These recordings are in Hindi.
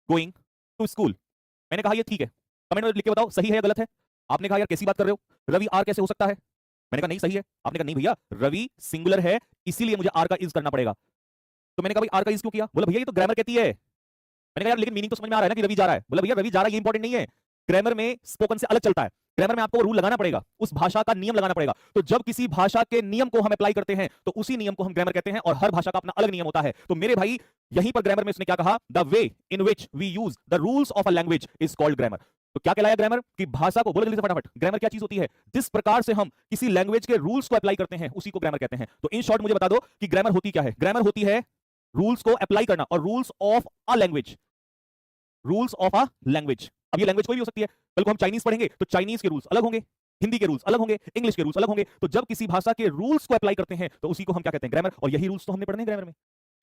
Going to school. मैंने कहा ये ठीक है, कमेंट में लिख के बताओ सही है या गलत है। आपने कहा यार कैसी बात कर रहे हो, रवि आर कैसे हो सकता है। मैंने कहा नहीं सही है। आपने कहा नहीं भैया रवि सिंगुलर है, इसीलिए मुझे आर का यूज करना पड़ेगा। तो मैंने कहा भाई आर का यूज क्यों किया। बोला भैया ये तो ग्रामर कहती है। मैंने कहा यार लेकिन मीनिंग तो समझ में आ रहा है ना कि रवि जा रहा है। बोला भैया रवि जा रहा है ये इंपॉर्टेंट नहीं है, ग्रामर में स्पोकन से अलग चलता है। ग्रामर में आपको रूल लगाना पड़ेगा, उस भाषा का नियम लगाना पड़ेगा। तो जब किसी भाषा के नियम को हम अप्लाई करते हैं तो उसी नियम को हम ग्रामर कहते हैं, और हर भाषा का अपना अलग नियम होता है। तो मेरे भाई यहीं पर ग्रामर में उसने क्या कहा, the way in which we use the rules of a language is called grammar. तो क्या कहलाया ग्रामर की भाषा को, बोलो जल्दी से फटाफट, ग्रामर क्या चीज होती है, जिस प्रकार से हम किसी लैंग्वेज के रूल्स को अप्लाई करते हैं उसी को ग्रामर कहते हैं। तो इन शॉर्ट मुझे बता दो कि ग्रामर होती क्या है। ग्रामर होती है रूल्स को अप्लाई करना, और rules of a language, rules of a language. अब ये लैंग्वेज कोई भी हो सकती है, कल को हम चाइनीज पढ़ेंगे तो चाइनीज के रूल्स अलग होंगे, हिंदी के रूल्स अलग होंगे, इंग्लिश के रूल्स अलग होंगे। तो जब किसी भाषा के रूल्स को अप्लाई करते हैं तो उसी को हम क्या कहते हैं, ग्रामर। और यही रूल्स तो हमने पढ़ने हैं ग्रामर में।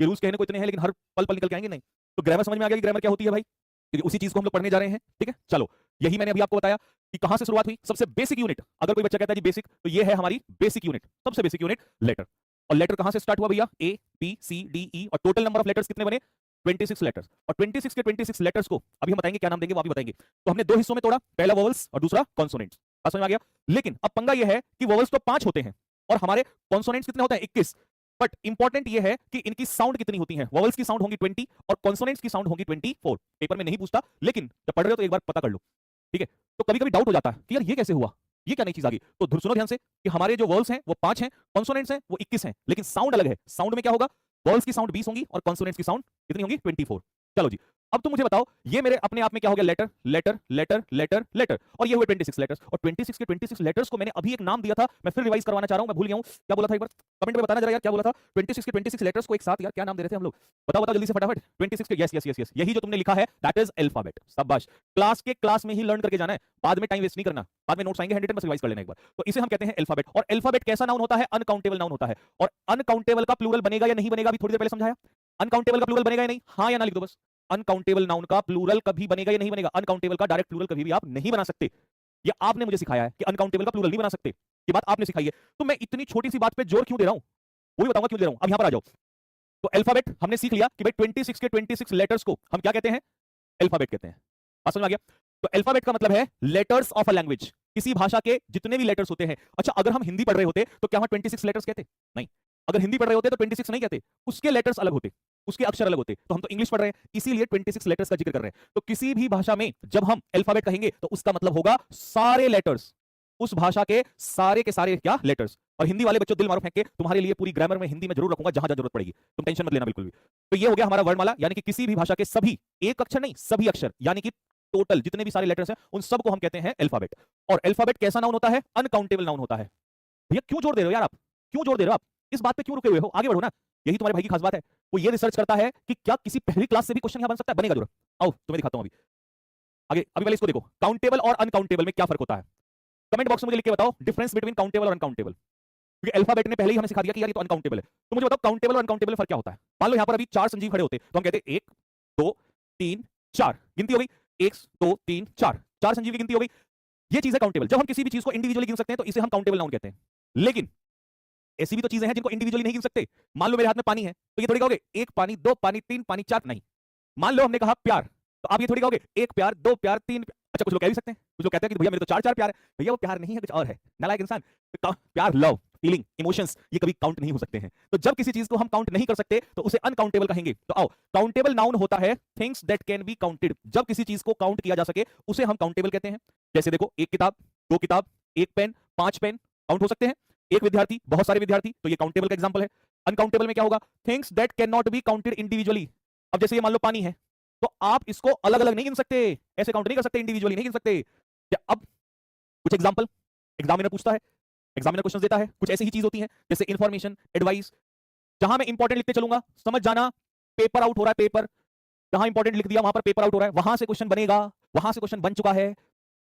ये रूल्स कहने को इतने हैं लेकिन हर पल पल निकल के आएंगे नहीं। तो ग्रामर समझ में आ गया कि ग्रामर क्या होती है भाई, क्योंकि उसी चीज को हम लोग पढ़ने जा रहे हैं। ठीक है चलो, यही मैंने अभी आपको बताया कि कहां से शुरुआत हुई। सबसे बेसिक यूनिट, अगर कोई बच्चा कहता है जी बेसिक, तो ये है हमारी बेसिक यूनिट, सबसे बेसिक यूनिट लेटर। और लेटर कहां से स्टार्ट हुआ भैया, ए बी सी डी ई, और टोटल नंबर ऑफ लेटर्स कितने बने, 26 लेटर्स। और 26 के 26 लेटर्स को अभी हम बताएंगे क्या नाम देंगे, वो अभी बताएंगे। तो हमने दो हिस्सों में तोड़ा, पहला वोवेल्स और दूसरा कॉन्सोनेंट्स। समझ में आ गया। लेकिन अब पंगा ये है कि वोवेल्स तो 5 होते हैं और हमारे कॉन्सोनेंट्स कितने होते हैं, 21। बट इंपॉर्टेंट ये है कि इनकी साउंड कितनी होती है। वोवेल्स की साउंड होंगी 20 और कॉन्सोनेंट्स की साउंड होंगी 24। पेपर में नहीं पूछता, लेकिन जब पढ़ रहे हो तो एक बार पता कर लो। ठीक है, तो कभी कभी डाउट हो जाता है कि यार ये कैसे हुआ, ये क्या नई चीज आ गई। तो सुनो ध्यान से कि हमारे जो वोवेल्स हैं वो 5 हैं, कॉन्सोनेंट्स हैं वो 21 हैं, लेकिन साउंड अलग है। साउंड में क्या होगा, वोवेल्स की साउंड 20 होंगी और कॉन्सोनेंट्स की साउंड कितनी होंगी, 24। चलो जी, अब तुम मुझे बताओ ये मेरे अपने आप में क्या हो गया, letter letter letter letter letter, और ये हुए 26 लेटर्स। और 26 के 26 लेटर्स को मैंने अभी एक नाम दिया था, मैं फिर रिवाइज करवाना चाह रहा हूं, मैं भूल गया हूं क्या बोला था, एक बार कमेंट में बताना जरा यार क्या बोला था। 26 के 26 लेटर्स को एक साथ यार क्या नाम दे रहे थे हम लोग, बताओ बताओ जल्दी से फटाफट। 26 के, यस यस यस यस, यही जो तुमने लिखा है दैट इज अल्फाबेट। शाबाश, क्लास के क्लास में ही लर्न करके जाना है, बाद में टाइम वेस्ट नहीं करना, बाद में नोट्स आएंगे हैंड रिटन, बस रिवाइज कर लेना एक बार। तो इसे हम कहते हैं अल्फाबेट। और अल्फाबेट कैसा नाउन होता है, अनकाउंटेबल नाउन होता है। और अनकाउंटेबल का प्लूरल बनेगा या नहीं बनेगा, अभी थोड़ी देर पहले समझाया। अनकाउंटेबल का प्लूरल बनेगा या नहीं, हाँ या ना लिख दो बस। अनकाउंटेबल नाउन का प्लूरल कभी बनेगा या नहीं बनेगा, अनकाउंटेबल का डायरेक्ट प्लूरल कभी भी आप नहीं बना सकते। ये आपने मुझे सिखाया है कि अनकाउंटेबल का प्लूरल नहीं बना सकते, ये बात आपने सिखाई है। तो मैं इतनी छोटी सी बात पे जोर क्यों दे रहा हूं, वो भी बताऊंगा क्यों दे रहा हूं। अब यहां पर आ जाओ। तो अल्फाबेट हमने सीख लिया कि भाई 26 के 26 लेटर्स को हम क्या कहते हैं, अल्फाबेट कहते हैं। बात समझ में आ गया। तो अल्फाबेट का मतलब है लेटर्स ऑफ अ लैंग्वेज, किसी भाषा के जितने भी लेटर्स होते हैं। अच्छा, अगर हम हिंदी पढ़ रहे होते तो क्या वहां 26 लेटर्स कहते, नहीं। अगर हिंदी पढ़ रहे होते तो 26 नहीं कहते, उसके लेटर्स अलग होते, उसके अक्षर अलग होते। तो हम तो इंग्लिश पढ़ रहे हैं इसीलिए 26 लेटर्स का जिक्र कर रहे हैं। तो किसी भी भाषा में जब हम अल्फाबेट कहेंगे तो उसका मतलब होगा सारे लेटर्स, उस भाषा के सारे क्या लेटर्स। और हिंदी वाले बच्चों दिल मारो फेंक के, तुम्हारे लिए पूरी ग्रामर में हिंदी में जरूर रखूंगा जहां जहां जरूरत पड़ेगी, तुम टेंशन मत लेना बिल्कुल भी। तो ये हो गया हमारा वर्णमाला, यानी कि किसी भी भाषा के सभी, एक अक्षर नहीं सभी अक्षर, यानी कि टोटल जितने भी सारे लेटर्स हैं उन सबको हम कहते हैं अल्फाबेट। और अल्फाबेट कैसा नाउन होता है, अनकाउंटेबल नाउन होता है। भैया क्यों जोर दे रहे हो यार आप, क्यों जोर दे रहे हो आप, इस बात पे क्यों रुके हुए हो, आगे बढ़ो ना। यही तुम्हारे भाई की खास बात है, वो ये रिसर्च करता है कि क्या किसी पहली क्लास से भी क्वेश्चन यहां बन सकता है, बनेगा जरूर। आओ तुम्हें दिखाता हूं अभी आगे। अभी पहले इसको देखो, काउंटेबल और अनकाउंटेबल में क्या फर्क होता है। कमेंट बॉक्स में मुझे लिख के बताओ डिफरेंस बिटवीन काउंटेबल और अनकाउंटेबल, क्योंकि अल्फाबेट ने पहले ही हमें सिखा दिया कि यार ये तो अनकाउंटेबल है। तो मुझे बताओ काउंटेबल और अनकाउंटेबल फर्क क्या होता है। मान लो यहां पर अभी 4 संजीव खड़े होते तो हम कहते 1 2 3 4, गिनती हो गई 1 2 3 4, 4 संजीव की गिनती हो गई। ये चीज है काउंटेबल। जब हम किसी भी चीज को इंडिविजुअली गिन सकते हैं तो इसे हम काउंटेबल नाउन कहते हैं। लेकिन ऐसी भी तो चीजें हैं जिनको इंडिविजुअली नहीं गिन सकते। मान लो मेरे हाथ में पानी है तो ये थोड़ी कहोगे 1 पानी 2 पानी 3 पानी 4, नहीं। मान लो हमने कहा प्यार, तो आप ये थोड़ी कहोगे 1 प्यार 2 प्यार 3। अच्छा, कुछ लोग कह भी सकते हैं, कुछ लोग कहते हैं कि भैया मेरे तो 4 प्यार है। भैया वो प्यार नहीं है, कुछ और है, नालायक इंसान। तो प्यार, लव, फीलिंग, इमोशंस, ये कभी काउंट नहीं हो सकते हैं। तो जब किसी चीज को हम काउंट नहीं कर सकते तो उसे अनकाउंटेबल कहेंगे। तो आओ, काउंटेबल नाउन होता है things that can be counted. जब किसी चीज को काउंट किया जा सके उसे हम काउंटेबल कहते हैं। जैसे देखो, 1 किताब 2 किताब 1 पेन 5 पेन काउंट हो सकते हैं। 1 विद्यार्थी बहुत सारे विद्यार्थी, तो ये काउंटेबल का एग्जांपल है। अनकाउंटेबल में क्या होगा, things that can not be counted individually. अब जैसे ये मान लो पानी है, तो आप इसको अलग अलग नहीं गिन सकते, ऐसे काउंट नहीं कर सकते, इंडिविजुअली नहीं गिन सकते। अब कुछ एग्जांपल एग्जामिनर पूछता है, एग्जामिनर क्वेश्चन देता है, कुछ ऐसी ही चीज होती है जैसे इंफॉर्मेशन, एडवाइस। जहां मैं इंपॉर्टेंट लिखते चलूंगा समझ जाना पेपर आउट हो रहा है, पेपर जहां इंपॉर्टेंट लिख दिया वहां पर पेपर आउट हो रहा है, वहां से क्वेश्चन बनेगा, वहां से क्वेश्चन बन चुका है।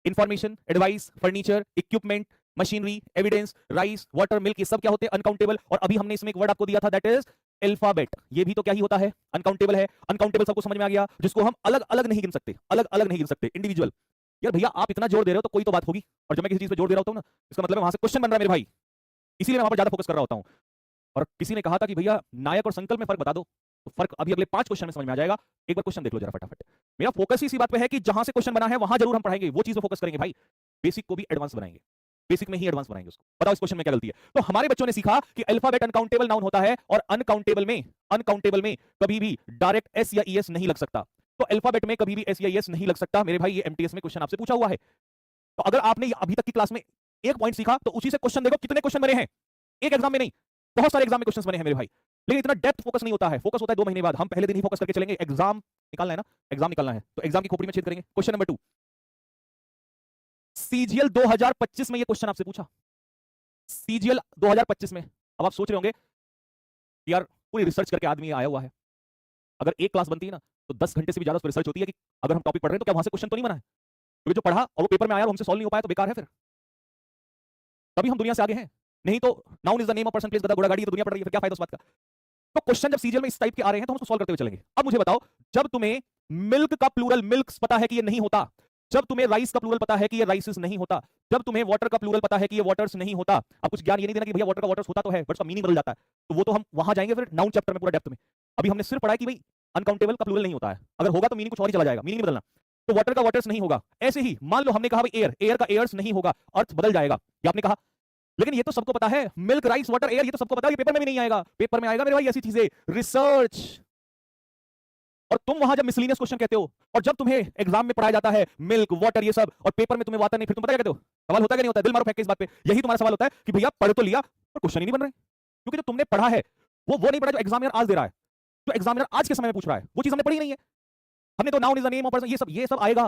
Information, advice, furniture, equipment, machinery, evidence, rice, water, milk, ये सब क्या होते हैं, अनकाउंटेबल। और अभी हमने इसमें एक वर्ड आपको दिया था दैट इज अल्फाबेट, ये भी तो क्या ही होता है, अनकाउंटेबल है। अनकाउंटेबल सबको समझ में आ गया, जिसको हम अलग अलग नहीं गिन सकते, अलग अलग नहीं गिन सकते, इंडिविजुअल। यार भैया आप इतना जोर दे रहे हो तो कोई तो बात होगी, और जब मैं किसी चीज पे जोर दे रहा होता हूं ना, इसका मतलब है वहां से क्वेश्चन बन रहा है मेरे भाई, इसीलिए मैं वहां पर ज्यादा फोकस कर रहा होता हूं। और किसी ने कहा था कि भैया नायक और संकल्प में फर्क बता दो, तो फर्क अभी अगले 5 क्वेश्चन में समझ में आ जाएगा। एक बार क्वेश्चन देख लो जरा फटाफट। मेरा फोकस ही इसी बात पे है कि जहां से क्वेश्चन बना है वहां जरूर हम पढ़ाएंगे, वो चीज पे फोकस करेंगे भाई। बेसिक को भी एडवांस बनाएंगे, बेसिक में ही एडवांस बनाएंगे उसको। बताओ इस क्वेश्चन में क्या गलती है? तो हमारे बच्चों ने सीखा कि अल्फाबेट अनकाउंटेबल नाउन होता है और अनकाउंटेबल में कभी भी डायरेक्ट एस या ईएस नहीं लग सकता। तो अल्फाबेट में कभी भी एस या ईएस नहीं लग सकता मेरे भाई, ये एमटीएस में क्वेश्चन आपसे पूछा हुआ है। तो अगर आपने अभी तक की क्लास में एक पॉइंट सीखा तो उसी से क्वेश्चन देखो कितने क्वेश्चन बने हैं, एक एग्जाम में नहीं, बहुत सारे एग्जाम में क्वेश्चन बने हैं मेरे भाई। लेकिन इतना डेप्थ फोकस नहीं होता है, फोकस होता है 2 महीने बाद। हम पहले दिन ही फोकस करके चलेंगे, एग्जाम निकालना है ना, एग्जाम निकालना है तो एग्जाम की खोपड़ी में छेद करेंगे। क्वेश्चन नंबर 2, सीजीएल 2025 में ये क्वेश्चन आपसे पूछा, सीजीएल 2025 में। अब आप सोच रहे होंगे यार पूरी रिसर्च करके आदमी आया हुआ है, अगर एक क्लास बनती है ना तो 10 घंटे से भी ज्यादा उस पर रिसर्च होती है कि अगर हम टॉपिक पढ़ रहे हैं तो क्या वहां से क्वेश्चन तो नहीं बना है? क्योंकि जो पढ़ा और वो पेपर में आया और हमसे सॉल्व नहीं हो पाया तो बेकार है फिर, तभी हम दुनिया से आगे हैं। नहीं तो noun is the name of person place गधा घोड़ा गाड़ी, तो दुनिया पढ़ रही है, फिर क्या फायदा उस बात का? तो क्वेश्चन जब सीजीएल में इस टाइप के आ रहे हैं तो हम उसको सॉल्व करते हुए चलेंगे। अब मुझे बताओ, जब तुम्हें मिल्क का प्लूरल मिल्क्स पता है कि ये नहीं होता, जब तुम्हें राइस का प्लूरल पता है कि ये राइसेस नहीं होता, जब तुम्हें वाटर का प्लूरल पता है कि ये वाटर्स नहीं होता, अब कुछ ज्ञान ये नहीं देना कि भैया वाटर का वाटर्स होता तो है बट उसका मीनिंग बदल जाता है, तो वो तो हम वहां जाएंगे फिर नाउन चैप्टर में पूरा डेप्थ में। अभी हमने सिर्फ पढ़ा है कि भाई अनकाउंटेबल का प्लूरल नहीं होता है, अगर होगा तो मीनिंग कुछ और ही चला जाएगा, मीनिंग नहीं बदलना। तो वाटर का वाटर्स नहीं होगा। ऐसे ही मान लो हमने कहा भाई एयर, एयर का एयर्स नहीं होगा, अर्थ बदल जाएगा, ये आपने कहा। लेकिन ये तो सबको पता है, मिल्क राइस वाटर एयर, ये तो सबको पता है, ये पेपर में भी नहीं आएगा। पेपर में आएगा मेरे भाई ऐसी चीजें, रिसर्च। और तुम वहां जब मिसलिनियस क्वेश्चन कहते हो और जब तुम्हें एग्जाम में पढ़ाया जाता है मिल्क वाटर ये सब और पेपर में तुम्हें आता नहीं, फिर तुम पता क्या कहते हो? सवाल होता है कि नहीं होता? दिल मारो फेंक के इस बात पे। यही तुम्हारा सवाल होता है कि भैया पढ़ तो लिया पर क्वेश्चन ही नहीं बन रहे, क्योंकि जो तुमने पढ़ा है वो नहीं पढ़ा जो एग्जामिनर आज दे रहा है, जो एग्जामिनर आज के समय में पूछ रहा है वो चीज हमने पढ़ी नहीं है। हमने तो noun is the name of person, ये सब आएगा,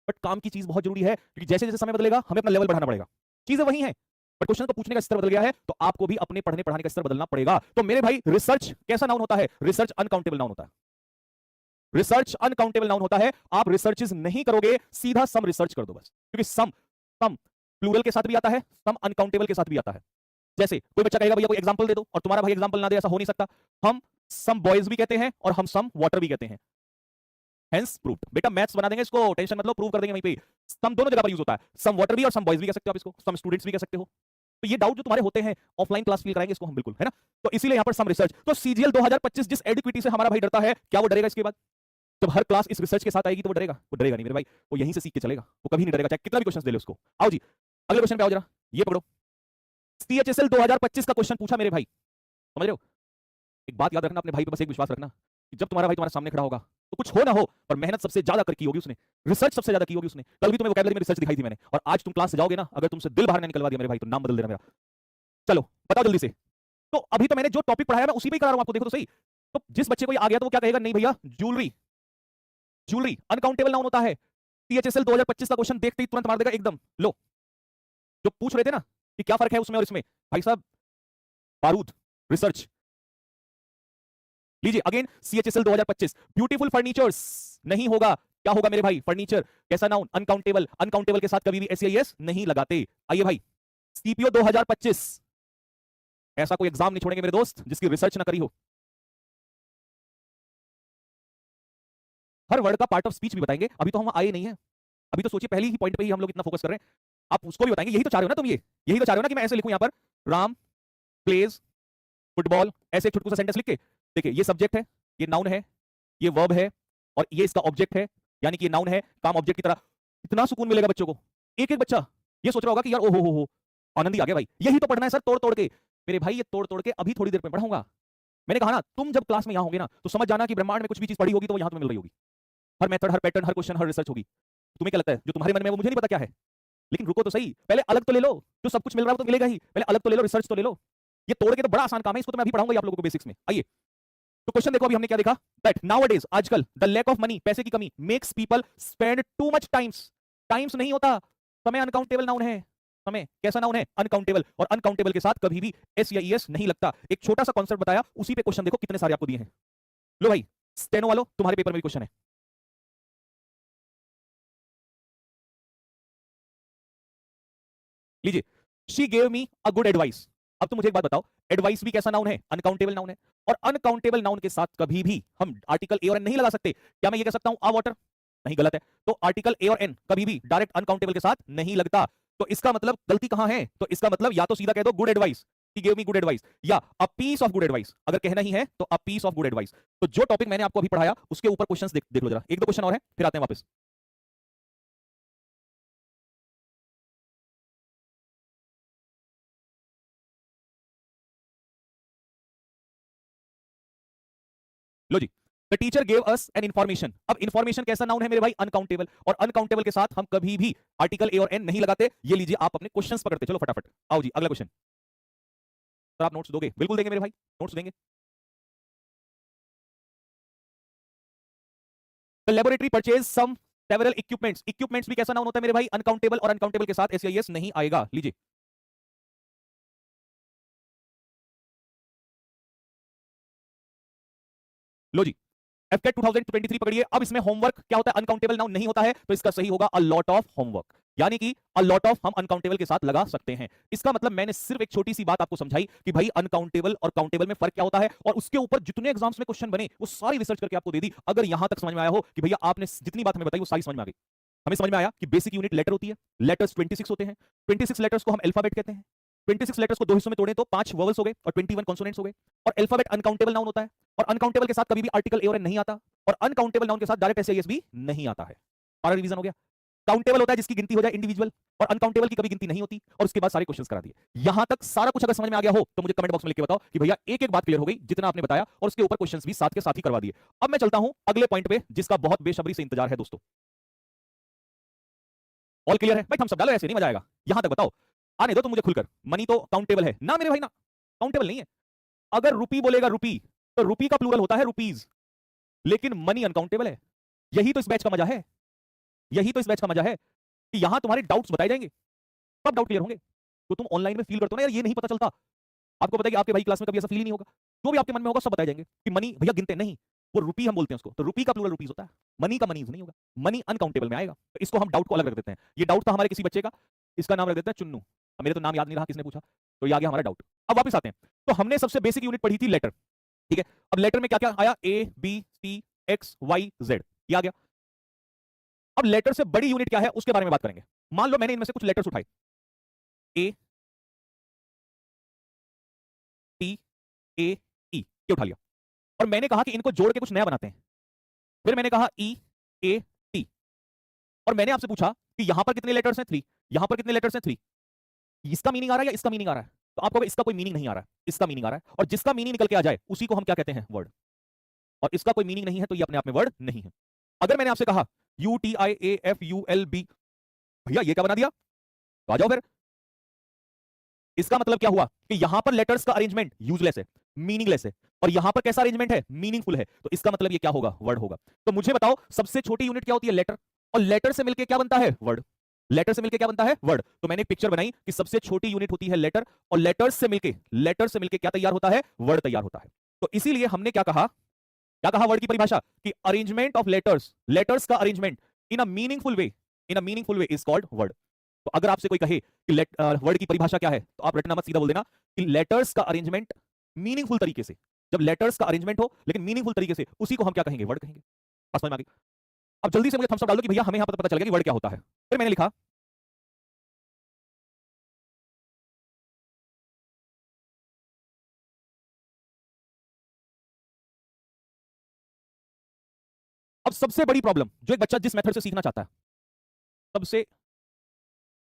बट काम की चीज बहुत जरूरी है, क्योंकि जैसे जैसे समय बदलेगा हमें अपना लेवल बढ़ाना पड़ेगा। चीजें वही है, बट क्वेश्चन को पूछने का स्तर बदल गया है, तो आपको भी अपने पढ़ने पढ़ाने का स्तर बदलना पड़ेगा। तो मेरे भाई रिसर्च कैसा नाउन होता है? रिसर्च अनकाउंटेबल नाउन होता है। रिसर्च अनकाउंटेबल नाउन होता है। आप रिसर्चेस नहीं करोगे, सीधा सम रिसर्च कर दो बस, क्योंकि सम प्लूरल के साथ भी आता है, सम अनकाउंटेबल के साथ भी आता है। जैसे कोई बच्चा कहेगा भैया कोई एग्जांपल दे दो, और तुम्हारा भाई एग्जांपल ना दे, ऐसा हो नहीं सकता। हम सम बॉयज भी कहते हैं और हम सम वाटर भी कहते हैं, हेंस प्रूव्ड। बेटा मैथ्स बना देंगे इसको, टेंशन मत लो, प्रूव कर देंगे वहीं पे। सम दोनों जगह पर यूज होता है, सम वाटर भी और सम बॉयज भी कह सकते हो आप इसको, सम स्टूडेंट्स भी कह सकते हो। तो ये डाउट जो तुम्हारे होते हैं ऑफलाइन क्लास क्लियर कराएंगे इसको हम बिल्कुल, है ना। तो इसीलिए यहां पर सम रिसर्च। तो सीजीएल 2025 जिस एडिक्विटी से हमारा भाई डरता है, क्या वो डरेगा इसके बाद? जब हर क्लास इस रिसर्च के साथ आएगी तो वो डरेगा? वो डरेगा नहीं मेरे भाई, वो यहीं से सीख के चलेगा, वो कभी नहीं डरेगा, चाहे कितना भी क्वेश्चन दे ले उसको। आओ जी अगले क्वेश्चन पे आओ जरा, ये पकड़ो। सीएचएसएल 2025 का क्वेश्चन पूछा मेरे भाई, समझ रहे हो? एक बात याद रखना, अपने भाई पे बस एक विश्वास रखना कि जब तुम्हारा भाई तुम्हारे सामने खड़ा होगा तो कुछ हो ना हो पर मेहनत सबसे ज्यादा की होगी उसने, रिसर्च सबसे ज्यादा की होगी उसने। कल भी तुम्हें वोकैबुलरी में रिसर्च दिखाई थी मैंने, और आज तुम क्लास से जाओगे ना, अगर तुमसे दिल बाहर नहीं निकलवा दिया मेरे भाई तो नाम बदल देना मेरा। चलो बताओ जल्दी से। तो अभी तो मैंने जो टॉपिक पढ़ाया मैं उसी पे ही करा रहा हूं आपको, देखो तो सही। तो जिस बच्चे को ये आ गया तो वो क्या कहेगा? नहीं भैया ज्वेलरी, ज्वेलरी अनकाउंटेबल नाउन होता है। सीएचएसएल 2025 का क्वेश्चन देखते ही तुरंत मार देगा एकदम। लो जो पूछ रहे थे ना कि क्या फर्क है उसमें और इसमें, भाई साहब बारूद रिसर्च लीजिए। अगेन सीएचएसएल 2025, ब्यूटीफुल फर्नीचर्स नहीं होगा, क्या होगा मेरे भाई? फर्नीचर कैसा नाउन? अनकाउंटेबल। अनकाउंटेबल के साथ कभी भी एस नहीं लगाते। आइए भाई सीपीओ 2025, ऐसा कोई एग्जाम नहीं छोड़ेंगे मेरे दोस्त जिसकी रिसर्च ना करी हो। हर वर्ड का पार्ट ऑफ स्पीच भी बताएंगे, अभी तो हम आए नहीं है, अभी तो सोचिए पहली ही पॉइंट पे ही हम लोग इतना फोकस कर रहे हैं, आप उसको भी बताएंगे। यही तो चाह रहे हो ना तुम, यही तो चाह रहे हो ना कि मैं ऐसे लिखूं यहां पर राम प्लेज फुटबॉल, ऐसे एक छोटू सा सेंटेंस लिख के। देखिए ये सब्जेक्ट है, ये नाउन है, ये वर्ब है और ये इसका ऑब्जेक्ट है, यानी कि ये नाउन है काम ऑब्जेक्ट की तरह। इतना सुकून मिलेगा बच्चों को। एक एक बच्चा ये सोच रहा होगा कि यार ओहो हो आनंद ही आ गया भाई, यही तो पढ़ना है सर तोड़ तोड़ के। मेरे भाई ये तोड़ तोड़ के अभी थोड़ी देर में पढ़ाऊंगा। मैंने कहा ना तुम जब क्लास में यहां होगे ना तो समझ जाना कि ब्रह्मांड में कुछ भी चीज पढ़ी होगी तो वो यहां तुम्हें मिल रही होगी। हर मेथड, हर पैटर्न, हर क्वेश्चन, हर रिसर्च होगी। तुम्हें क्या लगता है जो तुम्हारे मन में है वो मुझे नहीं पता क्या है? लेकिन रुको तो सही, पहले अलग तो ले लो, जो सब कुछ मिल रहा है तो मिलेगा ही, पहले अलग तो ले लो, रिसर्च तो ले लो। ये तोड़ के तो बड़ा आसान काम है, इसको तो मैं अभी पढ़ाऊंगा आप लोगों को बेसिक्स में। आइए तो क्वेश्चन देखो, अभी हमने क्या देखा? दैट नाउअडेज, आजकल द लैक ऑफ मनी, पैसे की कमी, makes people spend too much times. Times नहीं होता, समय अनकाउंटेबल नाउन है। समय कैसा नाउन है? अनकाउंटेबल। और अनकाउंटेबल के साथ कभी भी एस या ईएस नहीं लगता। एक छोटा सा कॉन्सेप्ट बताया, उसी पे क्वेश्चन देखो कितने सारे आपको दिए हैं। लो भाई स्टेनो वालों, तुम्हारे पेपर में भी क्वेश्चन है। लीजिए, she gave me a good advice. अब तो मुझे एक बात बताओ, एडवाइस भी कैसा नाउन है? अनकाउंटेबल नाउन है। और अनकाउंटेबल नाउन के साथ कभी भी हम आर्टिकल ए और एन नहीं लगा सकते। क्या मैं ये कह सकता हूं आ वाटर? नहीं, गलत है। तो आर्टिकल ए और एन कभी भी डायरेक्ट अनकाउंटेबल के साथ नहीं लगता। तो इसका मतलब गलती कहां है? तो इसका मतलब या तो सीधा कह दो good advice, he gave me good advice या a piece of good advice, अगर कहना ही है तो a piece of good advice। तो जो टॉपिक मैंने आपको अभी पढ़ाया उसके ऊपर क्वेश्चंस देख लो जरा, एक दो क्वेश्चन और है फिर आते हैं वापस। लो जी, the teacher gave us an information. अब इंफॉर्मेशन कैसा नाउन है मेरे भाई? अनकाउंटेबल, और अनकाउंटेबल के साथ हम कभी भी आर्टिकल ए और एन नहीं लगाते। ये लीजिए आप अपने क्वेश्चंस पकड़ते चलो फटाफट। आओ जी अगला क्वेश्चन। सर आप नोट्स दोगे? बिल्कुल देंगे मेरे भाई, नोट्स देंगे। The laboratory purchase some several equipments. Equipments भी कैसा नाउन होता है मेरे भाई? अनकाउंटेबल, और अनकाउंटेबल के साथ एसईएस नहीं आएगा। लीजिए लो जी, एफकेट 2023 पकड़िए। अब इसमें होमवर्क क्या होता है? अनकाउंटेबल नाउन नहीं होता है, तो इसका सही होगा अ लॉट ऑफ होमवर्क, यानी कि अ लॉट ऑफ हम अनकाउंटेबल के साथ लगा सकते हैं। इसका मतलब मैंने सिर्फ एक छोटी सी बात आपको समझाई कि भाई अनकाउंटेबल और काउंटेबल में फर्क क्या होता है, और उसके ऊपर जितने एग्जाम्स में क्वेश्चन बने वो सारी रिसर्च करके आपको दे दी। अगर यहां तक समझ में आया हो कि भैया आपने जितनी बात हमें बताई वो सारी समझ में आ गई। हमें समझ में आया कि बेसिक यूनिट लेटर होती है, लेटर्स 26 होते हैं, 26 लेटर्स को हम अल्फाबेट कहते हैं। 26 लेटर्स को दो हिस्सों में तोड़े तो 5 वोवेल्स हो गए और 21 कॉन्सोनेंट्स हो गए। और अल्फाबेट अनकाउंटेबल नाउन होता है, और अनकाउंटेबल के साथ कभी भी आर्टिकल ए और एन नहीं आता, और अनकाउंटेबल नाउन के साथ डायरेक्ट एसआईएस भी नहीं आता है। सारा रिवीजन हो गया। काउंटेबल होता है जिसकी गिनती हो जाए इंडिविजुअल, और अनकाउंटेबल की कभी गिनती नहीं होती, और उसके बाद सारे क्वेश्चंस करा दिए। यहां तक सारा कुछ अगर समझ में आ गया हो तो मुझे कमेंट बॉक्स में लिख के बताओ कि भैया एक एक बात क्लियर हो गई जितना आपने बताया, और उसके ऊपर क्वेश्चंस भी साथ के साथ ही करवा दिए। अब मैं चलता हूं अगले पॉइंट पे जिसका बहुत बेसब्री से इंतजार है दोस्तों। ऑल क्लियर है भाई? थम्स अप डालो, ऐसे नहीं मजा आएगा। यहां तक बताओ, आने दो तो मुझे खुलकर। मनी तो काउंटेबल है ना मेरे भाई? ना, काउंटेबल नहीं है। अगर रुपी बोलेगा रुपी, तो रुपी का प्लूरल होता है रुपीज, लेकिन मनी अनकाउंटेबल है। यही तो इस बैच का मजा है, यही तो इस बैच का मजा है कि यहां तुम्हारे डाउट्स बताए जाएंगे, कब डाउट क्लियर होंगे। तो तुम ऑनलाइन में फील करते हो ना यार, ये नहीं पता चलता। आपको पता है कि आपके भाई क्लास में कभी ऐसा फील ही नहीं होगा। जो भी आपके मन में होगा सब बताए जाएंगे कि मनी भैया गिनते नहीं, वो रुपी हम बोलते हैं उसको, तो रुपी का प्लूरल रुपीज होता है, मनी का मनीज नहीं होगा। मनी अनकाउंटेबल में आएगा, तो इसको हम डाउट को अलग रख देते हैं। ये डाउट था हमारे किसी बच्चे का, इसका नाम रख देते हैं चुन्नू। अब मेरे तो नाम याद नहीं रहा किसने पूछा, तो ये आ गया हमारा डाउट। अब वापस आते हैं, तो हमने सबसे बेसिक यूनिट पढ़ी थी लेटर, ठीक है। अब लेटर में क्या क्या आया? A B C X Y Z, ये आ गया। अब लेटर से बड़ी यूनिट क्या है उसके बारे में बात करेंगे। मान लो मैंने इनमें से कुछ लेटर्स उठाए, ए टी ए ई, ये उठा लिया, और मैंने कहा कि इनको जोड़ के कुछ नया बनाते हैं। फिर मैंने कहा ई ए टी, और मैंने आपसे पूछा कि यहां पर कितने लेटर्स हैं? 3। यहां पर कितने लेटर्स हैं? 3। इसका मीनिंग आ रहा है या इसका मीनिंग आ रहा है? तो आपको इसका कोई मीनिंग नहीं आ रहा है, इसका मीनिंग आ रहा है, और जिसका मीनिंग निकल के आ जाए उसी को हम क्या कहते हैं? वर्ड। और इसका कोई मीनिंग नहीं है तो ये अपने आप में वर्ड नहीं है। अगर मैंने आपसे कहा U T I A F U L B, भैया ये क्या बना दिया? तो आ जाओ फिर। इसका मतलब क्या हुआ कि यहां पर लेटर्स का अरेंजमेंट यूजलेस है, मीनिंगलेस है, और यहां पर कैसा अरेंजमेंट है? मीनिंगफुल है। तो इसका मतलब ये क्या होगा? वर्ड होगा। तो मुझे बताओ सबसे छोटी यूनिट क्या होती है? लेटर। और लेटर से मिलकर क्या बनता है? वर्ड। लेटर से मिलकर क्या बनता है? वर्ड। तो मैंने एक पिक्चर बनाई कि सबसे छोटी यूनिट होती है लेटर, और लेटर से मिलकर क्या तैयार होता है? वर्ड तैयार होता है। तो इसीलिए हमने क्या कहा? क्या कहा वर्ड की परिभाषा? कि अरेंजमेंट ऑफ लेटर्स, लेटर्स का arrangement in a meaningful way, in a meaningful way is called word. तो अगर आपसे कोई कहे कि वर्ड की परिभाषा क्या है, तो आप रटना मत, सीधा बोल देना कि लेटर्स का अरेंजमेंट मीनिंगफुल तरीके से। जब लेटर्स का अरेंजमेंट हो लेकिन मीनिंगफुल तरीके से, उसी को हम क्या कहेंगे? वर्ड कहेंगे। बस समझ में आ गई? अब जल्दी से मुझे थम्स अप डाल दो कि भैया हमें यहां पर पता चल गया कि वर्ड क्या होता है। फिर मैंने लिखा अब सबसे बड़ी प्रॉब्लम जो एक बच्चा जिस मेथड से सीखना चाहता है, सबसे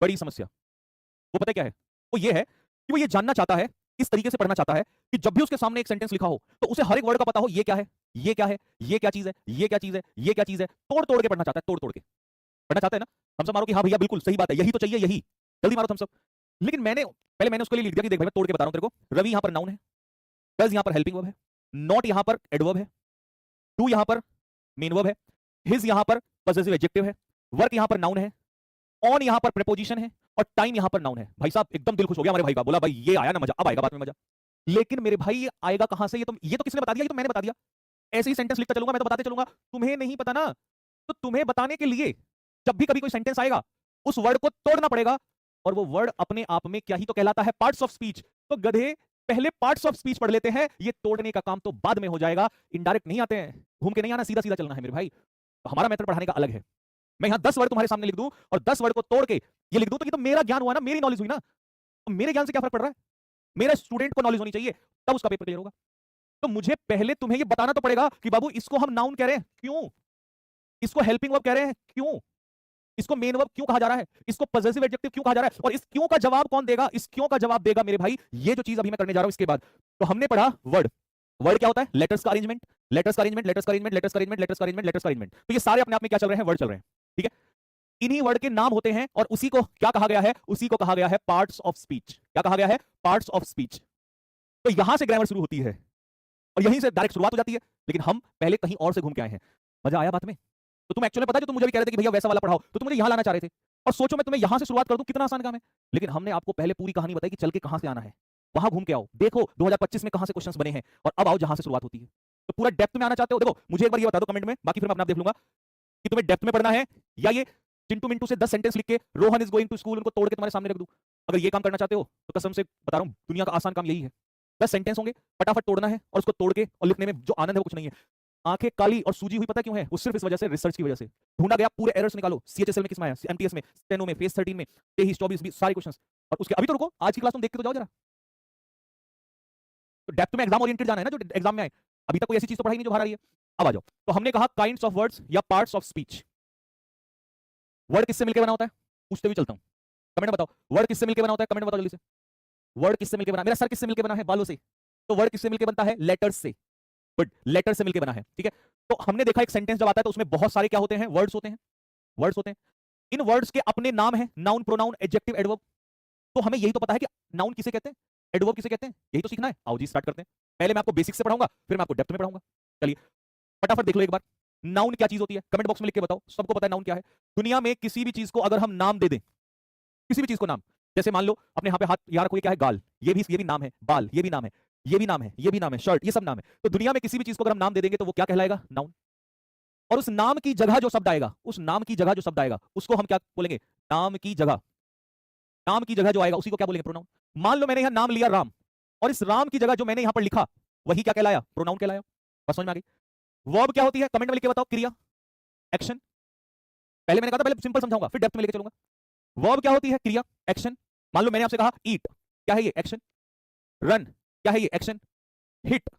बड़ी समस्या वो पता है क्या है? वो ये है कि वो ये जानना चाहता है, इस तरीके से पढ़ना चाहता है कि जब भी उसके सामने एक सेंटेंस लिखा हो तो उसे हर एक वर्ड का पता हो, ये क्या है, ये क्या है, ये क्या चीज है, ये क्या चीज है, ये क्या चीज है। तोड़ तोड़ के पढ़ना चाहता है, तोड़ तोड़ के पढ़ना चाहता है ना। थम्स अप मारो कि हाँ भैया बिल्कुल सही बात है, यही तो चाहिए, यही। जल्दी मारो थम्स अप। लेकिन मैंने उसके लिए लिख दिया कि देख भाई मैं तोड़ के बता रहा हूं तेरे को। रवि यहां पर नाउन है, डज यहां पर हेल्पिंग वर्ब है, नॉट यहां पर एडवर्ब है, डू यहां पर मेन वर्ब है, हिज यहां पर पॉसेसिव एडजेक्टिव है, वर्क यहां पर नाउन है, ऑन यहां पर प्रीपोजिशन है, और टाइम यहां पर नाउन है। भाई साहब एकदम दिल खुश हो गया हमारे भाई का, बोला भाई ये आया ना मजा, अब आएगा बाद में मजा। लेकिन मेरे भाई ये आएगा कहां से? ये तो किसने बता दिया? ये तो मैंने बता दिया। ऐसे ही सेंटेंस लिखता चलूंगा मैं तो बताते चलूंगा, तुम्हें नहीं पता ना। तो तुम्हें बताने के लिए जब भी कभी कोई सेंटेंस आएगा उस वर्ड को तोड़ना पड़ेगा, और वो वर्ड अपने आप में क्या ही तो कहलाता है? Parts of speech. तो गधे पहले पार्ट्स ऑफ स्पीच पढ़ लेते हैं, ये तोड़ने का काम तो बाद में हो जाएगा। इनडायरेक्ट नहीं आते हैं, घूम के नहीं आना, सीधा सीधा चलना है मेरे भाई। तो हमारा मेथड पढ़ाने का अलग है। मैं यहां 10 वर्ड तुम्हारे सामने लिख दूं और 10 वर्ड को तोड़ के ये लिख दूं, तो ये तो मेरा ज्ञान हुआ ना, मेरी नॉलेज हुई ना। तो मेरे ज्ञान से क्या फर्क पड़ रहा है? मेरे स्टूडेंट को नॉलेज होनी चाहिए, तब उसका पेपर क्लियर होगा। तो मुझे पहले तुम्हें ये बताना तो पड़ेगा कि बाबू इसको हम नाउन कह रहे हैं क्यों, इसको हेल्पिंग वर्ब कह रहे हैं क्यों, इसको मेन वर्ब क्यों कहा जा रहा है, इसको पॉजेसिव एडजेक्टिव क्यों कहा जा रहा है, और इस क्यों का जवाब कौन देगा, इस क्यों का जवाब देगा मेरे भाई ये जो चीज अभी मैं करने जा रहा हूं इसके बाद। तो हमने पढ़ा वर्ड, वर्ड क्या होता है, लेटर्स का अरेंजमेंट, लेटर्स का अरेंजमेंट, लेटर्स का अरेंजमेंट, लेटर्स का अरेंजमेंट, लेटर्स का अरेंजमेंट, लेटर्स का अरेंजमेंट। तो ये सारे अपने आप में क्या चल रहे हैं, वर्ड चल रहे हैं, ठीक है। इन्हीं वर्ड के नाम होते हैं और उसी को क्या कहा गया है, उसी को कहा गया है पार्ट्स ऑफ स्पीच। क्या कहा गया है, पार्ट्स ऑफ स्पीच। तो यहां से ग्रामर शुरू होती है और यहीं से डायरेक्ट शुरुआत हो जाती है, लेकिन हम पहले कहीं और से घूम के आए हैं। मजा आया बात में? तो तुम एक्चुअली पता है जो तुम मुझे भी कह रहे थे कि भैया वैसा वाला पढ़ाओ, तो तुम मुझे यहां लाना चाह रहे थे, और सोचो मैं तुम्हें यहां से शुरुआत कर दूं, कितना आसान काम है। लेकिन हमने आपको पहले पूरी कहानी बताई कि चल के कहां से आना है, वहां घूम के आओ, देखो 2025 में कहां से क्वेश्चंस बने हैं, और अब आओ जहां से शुरुआत होती है। तो पूरा डेप्थ में आना चाहते हो, देखो मुझे एक बार ये बता दो कमेंट में, बाकी फिर मैं अपना देख लूंगा कि तुम्हें डेप्थ में पढ़ना है या ये चिंटू मिंटू से 10 सेंटेंस लिख के Rohan is going to school उनको तोड़ के तुम्हारे सामने रख दूं। अगर ये काम करना चाहते हो तो कसम से बता रहा हूं दुनिया का आसान काम यही है। 10 सेंटेंस होंगे, फटाफट तोड़ना है और उसको तोड़ के और लिखने में जो आनंद है वो कुछ नहीं है। आंखें काली और सूजी हुई पता क्यों है, वो सिर्फ इस वजह से, रिसर्च की वजह से ढूंढा गया, पूरे एरर्स निकालो, सीएचएसएल में किसमें आया, एमटीएस में, स्टेनो में, फेस 13 में, तेईस 24 20 सारे क्वेश्चंस। और उसके अभी तो रुको, आज की क्लास तुम देख के तो जाओ जरा। तो डेप्थ में एग्जाम ओरिएंटेड जाना है ना, जो एग्जाम में आए। अभी तक कोई ऐसी चीज तो पढ़ाई नहीं जो बाहर आ रही है। अब आ जाओ, तो हमने कहा काइंड्स ऑफ वर्ड्स या पार्ट्स ऑफ स्पीच। वर्ड किससे मिलकर बना होता है, पूछते हुए चलता हूं, कमेंट में बताओ वर्ड किससे मिलकर बना होता है, कमेंट में बताओ जल्दी से। वर्ड किससे मिलकर बना, मेरा सर किससे मिलकर बना है, बालों से। तो वर्ड किससे मिलकर बनता है, लेटर्स से। बट लेटर से मिलकर बना है, ठीक है। तो हमने देखा एक सेंटेंस जब आता है तो उसमें बहुत सारे क्या होते हैं, वर्ड्स होते हैं, वर्ड्स होते हैं। इन वर्ड्स के अपने नाम है, नाउन, प्रोनाउन, एडजेक्टिव, एडवर्ब। तो हमें यही तो पता है कि नाउन किसे कहते हैं, एडवर्ब किसे कहते हैं, यही तो सीखना है। आओ जी स्टार्ट करते हैं। पहले मैं आपको बेसिक से पढ़ाऊंगा, फिर मैं आपको डेप्थ में पढ़ाऊंगा। चलिए फटाफट देख लो एक बार, नाउन क्या चीज होती है, कमेंट बॉक्स में लिख के बताओ, सबको पता है नाउन क्या है। दुनिया में किसी भी चीज को अगर हम नाम दे दें, किसी भी चीज को नाम, जैसे मान लो अपने यहाँ पे हाथ यार कोई क्या है, गाल, ये भी नाम है, बाल ये भी नाम है, ये भी नाम है, ये भी नाम है, शर्ट ये सब नाम है। तो दुनिया में किसी भी चीज को अगर हम नाम दे देंगे तो वो क्या कहलाएगा, नाउन। और उस नाम की जगह जो शब्द आएगा, उस नाम की जगह जो शब्द आएगा उसको हम क्या बोलेंगे, नाम की जगह, नाम की जगह जो आएगा उसी को क्या बोलेंगे, प्रोनाउन। मान लो मैंने यहां नाम लिया राम, और इस राम की जगह जो मैंने यहां पर लिखा वही क्या कहलाया, प्रोनाउन कहलाया। बस समझ में आ गई। वर्ब क्या होती है, कमेंट में लिख के बताओ, क्रिया, एक्शन। पहले मैंने कहा था पहले सिंपल समझाऊंगा फिर डेप्थ में लेके चलूंगा। वर्ब क्या होती है, क्रिया, एक्शन। मान लो मैंने आपसे कहा ईट, क्या है ये, एक्शन। रन, क्या है ये, एक्शन। हिट,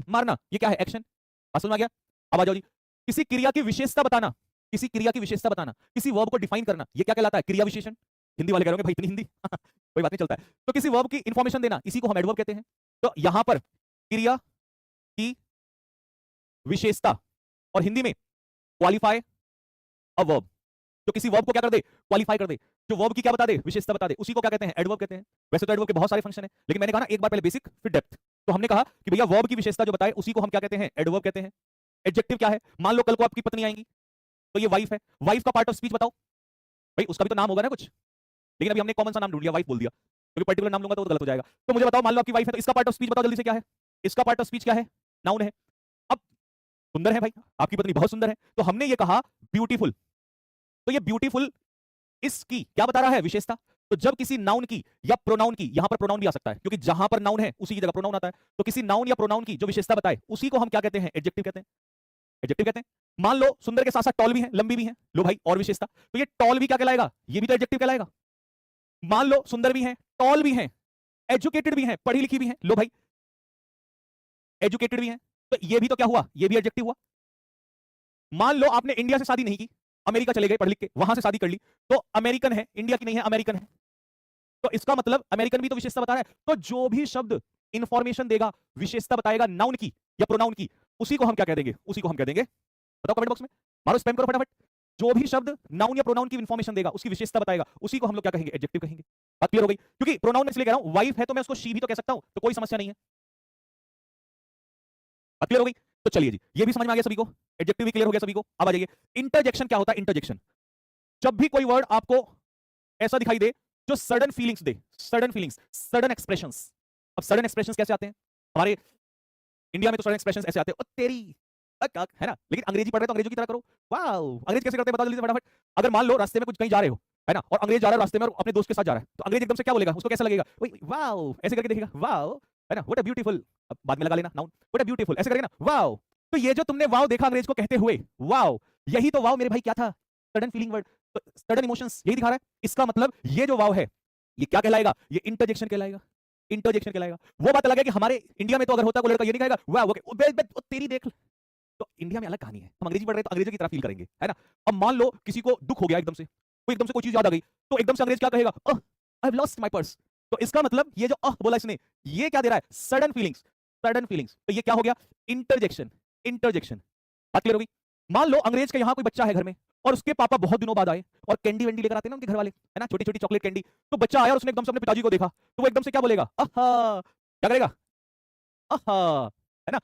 मारना, ये क्या है, एक्शन। बात समझ में आ गया। अब आ जाओ जी, किसी क्रिया की विशेषता बताना, किसी क्रिया की विशेषता बताना, किसी वर्ब को डिफाइन करना, ये क्या कहलाता है, क्रिया विशेषण। हिंदी वाले कह रहे होंगे भाई इतनी हिंदी कोई बात नहीं, चलता है। तो किसी वर्ब की इंफॉर्मेशन देना, इसी को हम एडवर्ब कहते हैं। तो यहां पर क्रिया की विशेषता, और हिंदी में क्वालिफाई अ वर्ब। तो किसी वर्ब को क्या कर दे, क्वालिफाई कर दे, जो वर्ब की क्या बता दे, विशेषता बता दे, उसी को क्या कहते हैं, एडवर्ब कहते हैं। वैसे तो एडवर्ब के बहुत सारे फंक्शन है, लेकिन मैंने कहा ना एक बार पहले बेसिक फिर डेप्थ। तो हमने कहा कि भैया वर्ब की विशेषता जो बताए उसी को हम क्या कहते हैं, एडवर्ब कहते हैं। एडजेक्टिव क्या है, मान लो कल को आपकी पत्नी आएंगी तो ये वाइफ है, वाइफ का पार्ट ऑफ स्पीच बताओ। भाई उसका भी तो नाम होगा ना कुछ, लेकिन अभी हमने कॉमन सा नाम ढूंढ लिया, वाइफ बोल दिया, क्योंकि पर्टिकुलर नाम लूंगा तो गलत हो जाएगा। तो मुझे बताओ मान लो आपकी वाइफ है, तो इसका पार्ट ऑफ स्पीच बताओ जल्दी से, क्या है इसका पार्ट ऑफ स्पीच, क्या है, नाउन है। अब सुंदर है भाई, आपकी पत्नी बहुत सुंदर है, तो हमने ये कहा ब्यूटीफुल। तो ये ब्यूटीफुल इसकी क्या बता रहा है, विशेषता। तो जब किसी नाउन की या प्रोनाउन की, यहां पर प्रोनाउन भी आ सकता है क्योंकि जहां पर नाउन है उसी की जगह प्रोनाउन आता है, तो किसी नाउन या प्रोनाउन की जो विशेषता बताए उसी को हम क्या कहते हैं, एडजेक्टिव कहते हैं, एडजेक्टिव कहते हैं। मान लो सुंदर के साथ साथ टॉल भी है, लंबी भी है, लो भाई और विशेषता, तो ये टॉल भी क्या कहलाएगा, ये भी तो एडजेक्टिव कहलाएगा। मान लो सुंदर भी है, टॉल भी है, एजुकेटेड भी है, पढ़ी लिखी भी है, लो भाई एजुकेटेड भी है, तो ये भी तो क्या हुआ, ये भी एडजेक्टिव हुआ। मान लो आपने इंडिया से शादी नहीं की, अमेरिका चले गए पढ़ लिख के, वहां से शादी कर ली, तो अमेरिकन है, इंडिया की नहीं है, अमेरिकन है, तो इसका मतलब अमेरिकन भी तो विशेषता बता रहा है। तो जो भी शब्द इंफॉर्मेशन देगा, विशेषता बताएगा नाउन की या प्रोनाउन की, उसी को हम क्या कह देंगे, उसी को हम कह देंगे, बताओ कमेंट बॉक्स में, मारो स्पैम करो फटाफट। जो भी शब्द नाउन या प्रोनाउन की इंफॉर्मेशन देगा, उसकी विशेषता बताएगा, उसी को हम लोग क्या कहेंगे, एडजेक्टिव कहेंगे। बात क्लियर हो गई, क्योंकि प्रोनाउन में इसलिए कह रहा हूं, वाइफ है तो मैं उसको शी भी तो कह सकता हूं, तो कोई समस्या नहीं है। बात क्लियर हो गई। तो चलिए जी, ये भी समझ में आ गया सभी को, एडजेक्टिव भी क्लियर हो गया सभी को। अब आ जाइए, इंटरजेक्शन क्या होता है, इंटरजेक्शन जब भी कोई वर्ड आपको ऐसा दिखाई दे जो सडन फीलिंग्स दे, सडन फीलिंग्स, सडन एक्सप्रेशंस। अब सडन एक्सप्रेशंस कैसे आते हैं, हमारे इंडिया में तो सडन एक्सप्रेशंस ऐसे आते हैं, ओ तेरी है ना, लेकिन अंग्रेजी पढ़ रहे तो अंग्रेजों की तरह करो। वाओ, अंग्रेज कैसे करते हैं बता जल्दी से फटाफट। अगर मान लो रास्ते में कुछ कहीं जा रहे हो, है ना, और अंग्रेज जा रहा है रास्ते में और अपने दोस्त के साथ जा रहा है, तो अंग्रेज एकदम से क्या बोलेगा, उसको कैसा लगेगा, वाओ ऐसे करके देखेगा, वाओ, है ना, व्हाट अ ब्यूटीफुल, अब बाद में लगा लेना नाउन, व्हाट अ ब्यूटीफुल ऐसे करेगा ना, वाओ। तो ये जो तुमने वाओ देखा अंग्रेज को कहते हुए, वाओ, यही तो वाओ मेरे भाई क्या था, sudden feeling word, sudden emotions, यही दिखा रहा है। इसका मतलब ये जो वाओ है ये क्या कहलाएगा, ये इंटरजेक्शन कहलाएगा। इंटरजेक्शन कहलाएगा। वो बात अलग है कि हमारे इंडिया में तो अगर होता कोई लड़का ये नहीं कहेगा वाह वो तेरी देख। तो इंडिया में अलग कहानी है, हम अंग्रेजी पढ़ रहे हैं तो अंग्रेजी की तरह फील करेंगे, है ना। अब मान लो किसी को दुख हो गया एकदम से, कोई एकदम से कोई चीज याद आ गई, तो एकदम से अंग्रेज क्या कहेगा, I have lost my purse. तो इसका मतलब ये जो बोला इसने, ये क्या दे रहा है, सडन फीलिंग्स, सडन फीलिंग्स। तो ये क्या हो गया, इंटरजेक्शन, इंटरजेक्शन। बात क्लियर होगी। मान लो अंग्रेज के यहाँ कोई बच्चा है घर में और उसके पापा बहुत दिनों बाद आए और कैंडी वेंडी लेकर आते हैं ना उनके घर वाले, है ना, छोटी छोटी चॉकलेट कैंडी। तो बच्चा आया और उसने एकदम से अपने पिताजी को देखा, तो वो एकदम से क्या बोलेगा, आहा, क्या करेगा, आहा, है ना।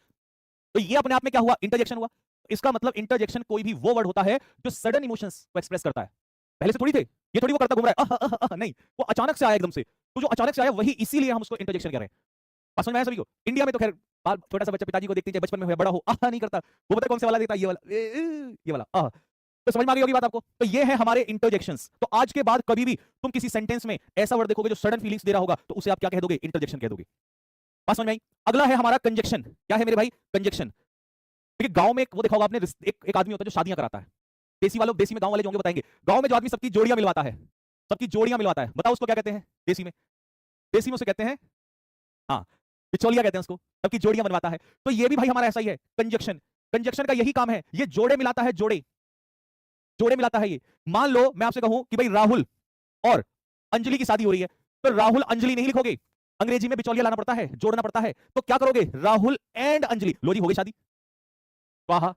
तो ये अपने आप में क्या हुआ, इंटरजेक्शन हुआ। इसका मतलब इंटरजेक्शन कोई भी वो वर्ड होता है जो सडन इमोशंस को एक्सप्रेस करता है। पहले से थोड़ी थे, ये थोड़ी वो करता घूम रहा है, नहीं, वो अचानक से आया एकदम से। तो जो अचानक से आया वही इसीलिए हम उसको इंटरजेक्शन कह रहे हैं। बात समझ में आया सभी को। इंडिया में तो खैर छोटा सा बच्चा पिताजी को देखते हैं बचपन में हुआ, बड़ा हो आहा नहीं करता, वो पता कौन से वाला देता है, ये वाला, ये वाला आहा। तो समझ में आ गई होगी बात आपको। तो ये है हमारे इंटरजेक्शंस। तो आज के बाद कभी भी तुम किसी सेंटेंस में ऐसा वर्ड देखोगे जो सडन फीलिंग्स दे रहा होगा, तो उसे आप क्या कह दोगे, इंटरजेक्शन कह दोगे। बात समझ में आई। अगला है हमारा कंजक्शन। क्या है मेरे भाई, कंजक्शन। देखिए गांव में वो देखा होगा आपने, एक आदमी होता है जो शादियां कराता है। देसी वालों, देसी में गांव वाले जो होंगे बताएंगे, गांव में जो आदमी सबकी जोड़ियां मिलवाता है, सबकी जोड़ियां मिलवाता है, बताओ उसको क्या कहते हैं देसी में। देसी में उसे कहते हैं, हाँ, बिचौलिया कहते हैं उसको, सबकी जोड़ियां बनवाता है। तो ये भी भाई हमारा ऐसा ही है, कंजक्शन। कंजक्शन का यही काम है, ये जोड़े मिलाता है, जोड़े, जोड़े मिलाता है ये। मान लो मैं आपसे कहूं कि भाई राहुल और अंजलि की शादी हो रही है, तो राहुल अंजलि नहीं लिखोगे, अंग्रेजी में बिचौलिया लाना पड़ता है, जोड़ना पड़ता है। तो क्या करोगे, राहुल एंड अंजलि, लो जी हो गई शादी। वाह,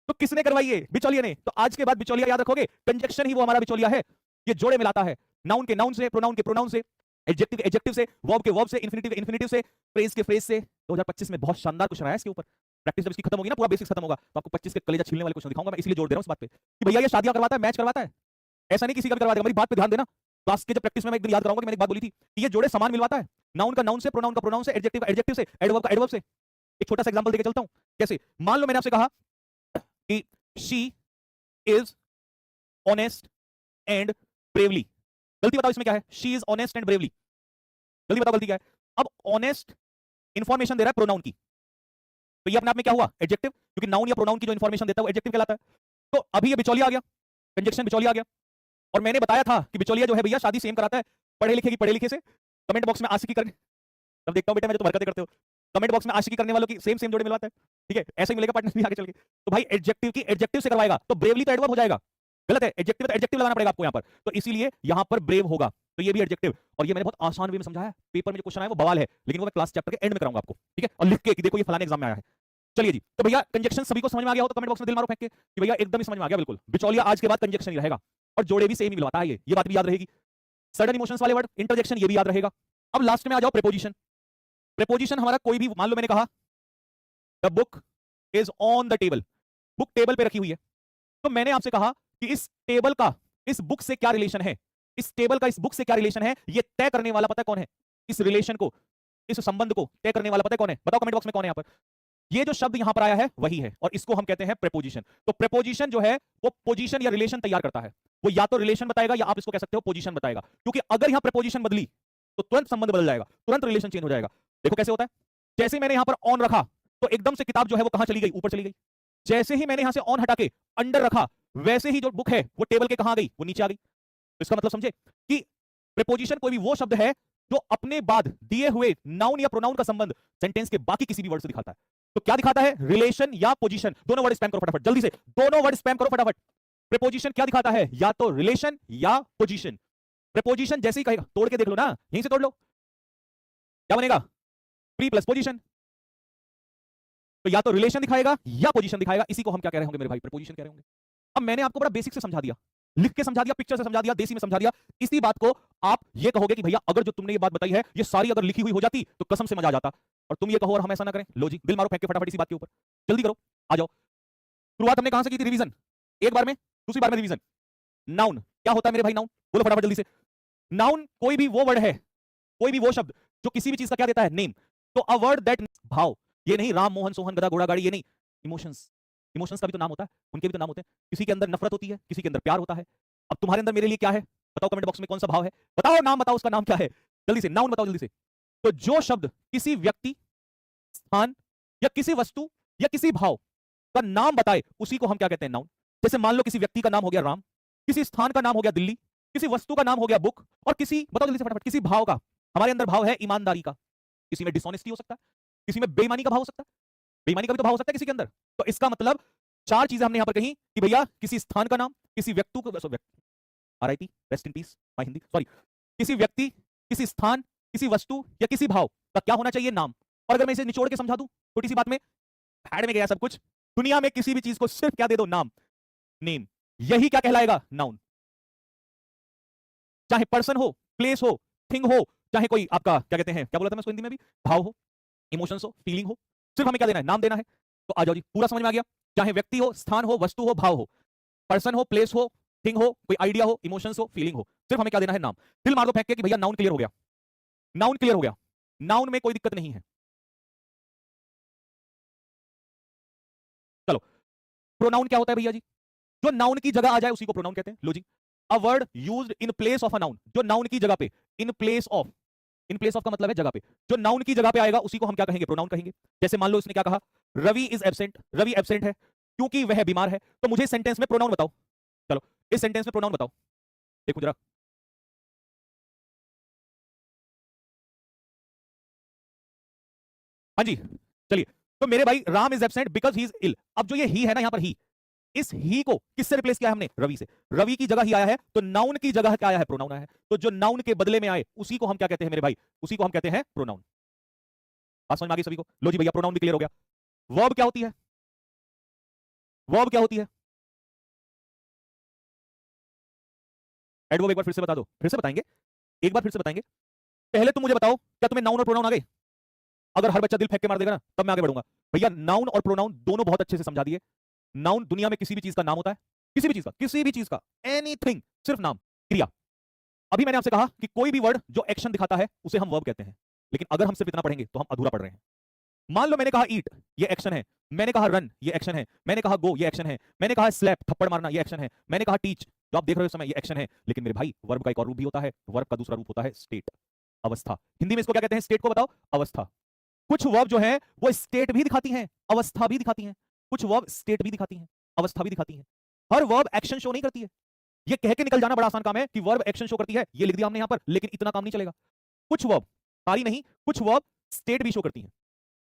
तो किसने करवाई है, बिचौलिया ने। तो आज के बाद बिचौलिया याद रखोगे, कंजक्शन ही वो हमारा बिचौलिया है। ये जोड़े मिलाता है, नाउन के नाउन से, प्रोनाउन के प्रोनाउन से, एडजेक्टिव के एडजेक्टिव से, वर्ब के वर्ब से, इन्फिनिटिव के इन्फिनिटिव से, फ्रेज के फ्रेज से। 2025 में बहुत शानदार क्वेश्चन आया इसके ऊपर। प्रैक्टिस जब इसकी खत्म होगी ना, पूरा बेसिक्स खत्म होगा, तो आपको 25 के कलेजा छीलने वाले क्वेश्चन दिखाऊंगा मैं, इसलिए जोर दे रहा हूं इस बात पे कि भैया ये शादियां करवाता है, मैच करवाता है, ऐसा नहीं किसी का भी करवा देगा। मेरी बात पे ध्यान देना, क्लास के जब प्रैक्टिस में मैं एक दिन याद कराऊंगा कि मैंने एक बात बोली थी कि ये जोड़े समान मिलवाता है, नाउन का नाउन से, प्रोनाउन का प्रोनाउन से, एडजेक्टिव का एडजेक्टिव से, एडवर्ब का एडवर्ब से। एक छोटा सा एग्जांपल देके चलता हूं। जैसे मान लो मैंने आपसे कहा कि she is honest and bravely. गलती बताओ इसमें क्या है, she is honest and bravely, जल्दी बताओ गलती क्या है। अब ऑनेस्ट इंफॉर्मेशन दे रहा है प्रोनाउन की, तो ये अपने आप में क्या हुआ, एडजेक्टिव, क्योंकि नाउन या प्रोनाउन की जो इंफॉर्मेशन देता है वो एडजेक्टिव कहलाता है। तो अभी ये बिचौलिया आ गया, कंजक्शन बिचौलिया आ गया। और मैंने बताया था कि बिचौलिया जो है भैया शादी सेम कराता है, पढ़े लिखे की पढ़े लिखे से। कमेंट बॉक्स में आशिकी करने, तब देखता हूं बेटा मैं जो तुम हरकतें करते हो, कमेंट बॉक्स में आशिकी करने वालों की सेम सेम जोड़े मिलवाता है, ठीक है, ऐसे ही मिलेगा पार्टनर भी आगे चल के। तो भाई एडजेक्टिव की एडजेक्टिव से करवाएगा, तो ब्रेवली तो एडवर्ब हो जाएगा, गलत है, एडजेक्टिव तो एडजेक्टिव लगाना पड़ेगा आपको यहाँ पर। तो इसीलिए यहाँ पर ब्रेव होगा, तो ये भी एडजेक्टिव। और ये मैंने बहुत आसान वे में समझाया, पेपर में जो क्वेश्चन आया वो बवाल है, लेकिन वो मैं क्लास चैप्टर के एंड में कराऊंगा आपको, ठीक है, और लिख के कि देखो ये फलाने एग्जाम में आया है। चलिए जी, तो भैया कंजक्शन सभी को समझ में आ गया हो तो कमेंट बॉक्स में दिल मारो फेंक के कि भैया एकदम ही समझ में आ गया, बिल्कुल। बिचौलिया आज के बाद कंजक्शन ही रहेगा, और जोड़े भी सेम ही मिलवाता है, ये बात भी याद रहेगी। सडन इमोशंस वाले वर्ड, इंटरजेक्शन, ये भी याद रहेगा। अब लास्ट में आ जाओ प्रीपोजिशन। प्रीपोजिशन हमारा कोई भी, मान लो मैंने कहा the book is on the table, book table पे रखी हुई है, तो मैंने आपसे कहा कि इस टेबल का इस बुक से क्या रिलेशन है, इस टेबल का इस बुक से क्या रिलेशन है, ये तय करने वाला पता है कौन है, इस रिलेशन को, इस संबंध को तय करने वाला पता है कौन है, बताओ कमेंट बॉक्स में कौन है यहाँ पर। ये जो शब्द यहां पर आया है वही है, और इसको हम कहते हैं प्रीपोजिशन। तो प्रीपोजिशन जो है वो पोजीशन या रिलेशन तैयार करता है, वो या तो रिलेशन बताएगा या आप इसको कह सकते हो पोजीशन बताएगा, क्योंकि अगर यहां प्रीपोजिशन बदली तो तुरंत संबंध बदल जाएगा, तुरंत रिलेशन चेंज हो जाएगा। देखो कैसे होता है, जैसे मैंने यहां पर ऑन रखा तो एकदम से किताब जो है वो कहां चली गई, ऊपर चली गई। जैसे ही मैंने यहां से ऑन हटा के अंडर रखा, वैसे ही जो बुक है वो टेबल के कहां गई, वो नीचे आ गई। तो इसका मतलब समझे कि प्रीपोजिशन कोई भी वो शब्द है जो अपने बाद दिए हुए नाउन या प्रोनाउन का संबंध सेंटेंस के बाकी किसी भी वर्ड से दिखाता है। तो क्या दिखाता है, रिलेशन या पोजीशन। दोनों वर्ड स्पैम करो फटाफट, जल्दी से दोनों वर्ड स्पैम करो फटाफट। प्रीपोजिशन क्या दिखाता है, या तो रिलेशन या पोजीशन। प्रीपोजिशन जैसे ही कहेगा, तोड़ के देख लो ना, यहीं से तोड़ लो, क्या बनेगा, प्री प्लस पोजीशन। तो या तो रिलेशन दिखाएगा या पोजीशन दिखाएगा, इसी को हम क्या कह रहे होंगे मेरे भाई, प्रीपोजिशन कह रहे होंगे। अब मैंने आपको बड़ा बेसिक से समझा दिया, लिख के समझा दिया, पिक्चर से समझा दिया, देसी में समझा दिया। इसी बात को आप ये कहोगे कि भैया अगर जो तुमने ये बात बताई है ये सारी अगर लिखी हुई हो जाती तो कसम से मजा आ जाता, और तुम ये कहो और हम ऐसा ना करें। लो जी, दिल मारो फेंक के फटाफट इसी बात के ऊपर, जल्दी करो, आ जाओ। शुरुआत हमने कहां से की थी, रिवीजन, एक बार में, दूसरी बार में रिवीजन। नाउन क्या होता है मेरे भाई, नाउन बोलो फटाफट जल्दी से। नाउन कोई भी वो वर्ड है, कोई भी वो शब्द जो किसी भी चीज का क्या देता है, नेम। तो अ वर्ड दैट, भाव, ये नहीं राम मोहन सोहन गधा घोड़ा गाड़ी, ये नहीं, इमोशंस। इमोशंस का भी तो नाम होता है, उनके भी तो नाम होते हैं। किसी के अंदर नफरत होती है, किसी के अंदर प्यार होता है। अब तुम्हारे अंदर मेरे लिए क्या है, बताओ कमेंट बॉक्स में, कौन सा भाव है, बताओ नाम, बताओ उसका नाम क्या है, जल्दी से नाउन बताओ जल्दी से। तो जो शब्द किसी व्यक्ति, स्थान या किसी वस्तु या किसी भाव का नाम बताए उसी को हम क्या कहते हैं, नाउन। जैसे मान लो किसी व्यक्ति का नाम हो गया राम, किसी स्थान का नाम हो गया दिल्ली, किसी वस्तु का नाम हो गया बुक, और किसी, बताओ जल्दी से फटाफट, किसी भाव का, हमारे अंदर भाव है ईमानदारी का, किसी में डिसऑनेस्टी हो सकता है, किसी में बेईमानी का भाव हो सकता है, बेईमानी का भी तो भाव हो सकता है किसी के अंदर। तो इसका मतलब चार चीजें हमने यहां पर कही कि भैया किसी स्थान का नाम, किसी व्यक्ति को, RIP rest in peace my Hindi, sorry, किसी व्यक्ति, किसी स्थान, किसी वस्तु या किसी भाव का क्या होना चाहिए, नाम। और अगर मैं इसे निचोड़ के समझा दूं छोटी सी बात में, हेड में गया सब कुछ, दुनिया में किसी भी चीज को सिर्फ क्या दे दो, नाम, नेम, यही क्या कहलाएगा, नाउन। चाहे पर्सन हो, प्लेस हो, थिंग हो, चाहे कोई आपका क्या कहते हैं, क्या बोला था मैं इसको हिंदी में भी, भाव हो, इमोशंस हो, फीलिंग हो, सिर्फ हमें क्या देना है, नाम देना है। तो आ जाओ जी, पूरा समझ में आ गया। चाहे व्यक्ति हो, स्थान हो, वस्तु हो, भाव हो, पर्सन हो, प्लेस हो, थिंग हो, कोई आइडिया हो, इमोशंस हो, फीलिंग हो, सिर्फ हमें क्या देना है, नाम। दिल मार दो फेंक के कि भैया नाउन क्लियर हो गया, नाउन क्लियर हो गया, नाउन में कोई दिक्कत नहीं है। चलो, प्रोनाउन क्या होता है भैया जी, जो नाउन की जगह आ जाए उसी को प्रोनाउन कहते हैं। लो जी, a word used in place of a noun, जो नाउन की जगह पे, in place of, in place of का मतलब है जगह पे, जो नाउन की जगह पे आएगा उसी को हम क्या कहेंगे, प्रोनाउन कहेंगे। जैसे मान लो इसने क्या कहा, Ravi is absent, Ravi absent है क्योंकि वह बीमार है, तो मुझे सेंटेंस में प्रोनाउन बताओ। चलो, इस सेंटेंस में प्रोनाउन बताओ, देखो जरा। हाँ जी, चलिए, तो मेरे भाई Ram is absent because he is ill. अब जो ये ही है ना यहां पर, ही, इस ही को किससे रिप्लेस किया है हमने, रवि से। रवि की जगह ही आया है, तो नाउन की जगह क्या आया है, प्रोनाउन आया है। तो जो नाउन के बदले में आए उसी को हम क्या कहते हैं मेरे भाई, उसी को हम कहते हैं प्रोनाउन। बात समझ में आ गई सभी को। लो जी भैया, प्रोनाउन भी क्लियर हो गया। वर्ब क्या होती है, वर्ब क्या होती है, एडवर्ब एक बार फिर से बता दो, फिर से बताएंगे, एक बार फिर से बताएंगे। पहले तुम मुझे बताओ, क्या तुम्हें नाउन और प्रोनाउन आ गए? अगर हर बच्चा दिल फेंक के मार देगा ना तब मैं आगे बढ़ूंगा। भैया नाउन और प्रोनाउन दोनों बहुत अच्छे से समझा दिए। नाउन दुनिया में किसी भी चीज का नाम होता है, किसी भी चीज का, किसी भी चीज का, एनीथिंग, सिर्फ नाम, क्रिया। अभी मैंने आपसे कहा कि कोई भी वर्ड जो एक्शन दिखाता है उसे हम वर्ब कहते हैं, लेकिन अगर हम सिर्फ इतना पढ़ेंगे तो हम अधूरा पढ़ रहे हैं। मान लो मैंने कहा ईट, ये एक्शन है, मैंने कहा रन, ये एक्शन है, मैंने कहा गो, ये एक्शन है, मैंने कहा स्लैप, थप्पड़ मारना, ये एक्शन है, मैंने कहा टीच, जो आप देख रहे हो इस समय, ये एक्शन है। लेकिन मेरे भाई वर्ब का एक और रूप भी होता है, वर्ब का दूसरा रूप होता है स्टेट, अवस्था। हिंदी में इसको क्या कहते हैं, स्टेट को बताओ, अवस्था। कुछ वर्ब जो है वो स्टेट भी दिखाती हैं, अवस्था भी दिखाती हैं। कुछ वर्ब स्टेट भी दिखाती हैं, अवस्था भी दिखाती हैं। हर वर्ब एक्शन शो नहीं करती है। ये कह के निकल जाना बड़ा आसान काम है कि वर्ब एक्शन शो करती है, ये लिख दिया हमने यहां पर, लेकिन इतना काम नहीं चलेगा। कुछ वर्ब, सारी नहीं, कुछ वर्ब स्टेट भी शो करती हैं।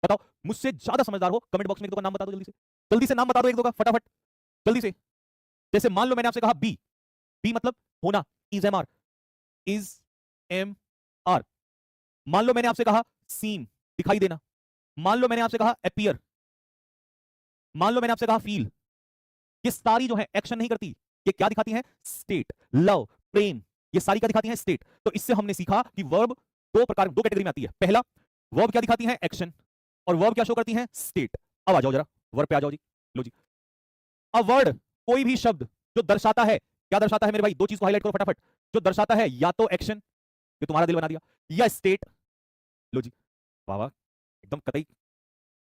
बताओ, मुझसे ज्यादा समझदार हो कमेंट बॉक्स में एक दो का नाम बता दो, जल्दी से, जल्दी से नाम बता दो एक दो का, फटाफट, जल्दी से। जैसे मान लो मैंने आपसे कहा बी, बी मतलब होना, is am are, is am are. मान लो मैंने आपसे कहा सीम, दिखाई देना। मान लो मैंने आपसे कहा अपीयर, मान लो मैंने आपसे कहा फील। ये सारी जो है एक्शन नहीं करती, ये क्या दिखाती है, स्टेट, लव, प्रेम, ये सारी क्या दिखाती है, स्टेट। तो इससे हमने सीखा कि वर्ब दो प्रकार, दो कैटेगरी में आती है। पहला, वर्ब क्या दिखाती है, एक्शन, और वर्ब क्या शो करती है, स्टेट। अब आ जाओ जरा वर्ब पे आ जाओ जी। लो जी, अ वर्ड, कोई भी शब्द जो दर्शाता है, क्या दर्शाता है मेरे भाई, दो चीज को हाईलाइट करो फटाफट, जो दर्शाता है या तो एक्शन, ये तुम्हारा दिल बना दिया, या स्टेट। लो जी, वाह वाह, एकदम कतई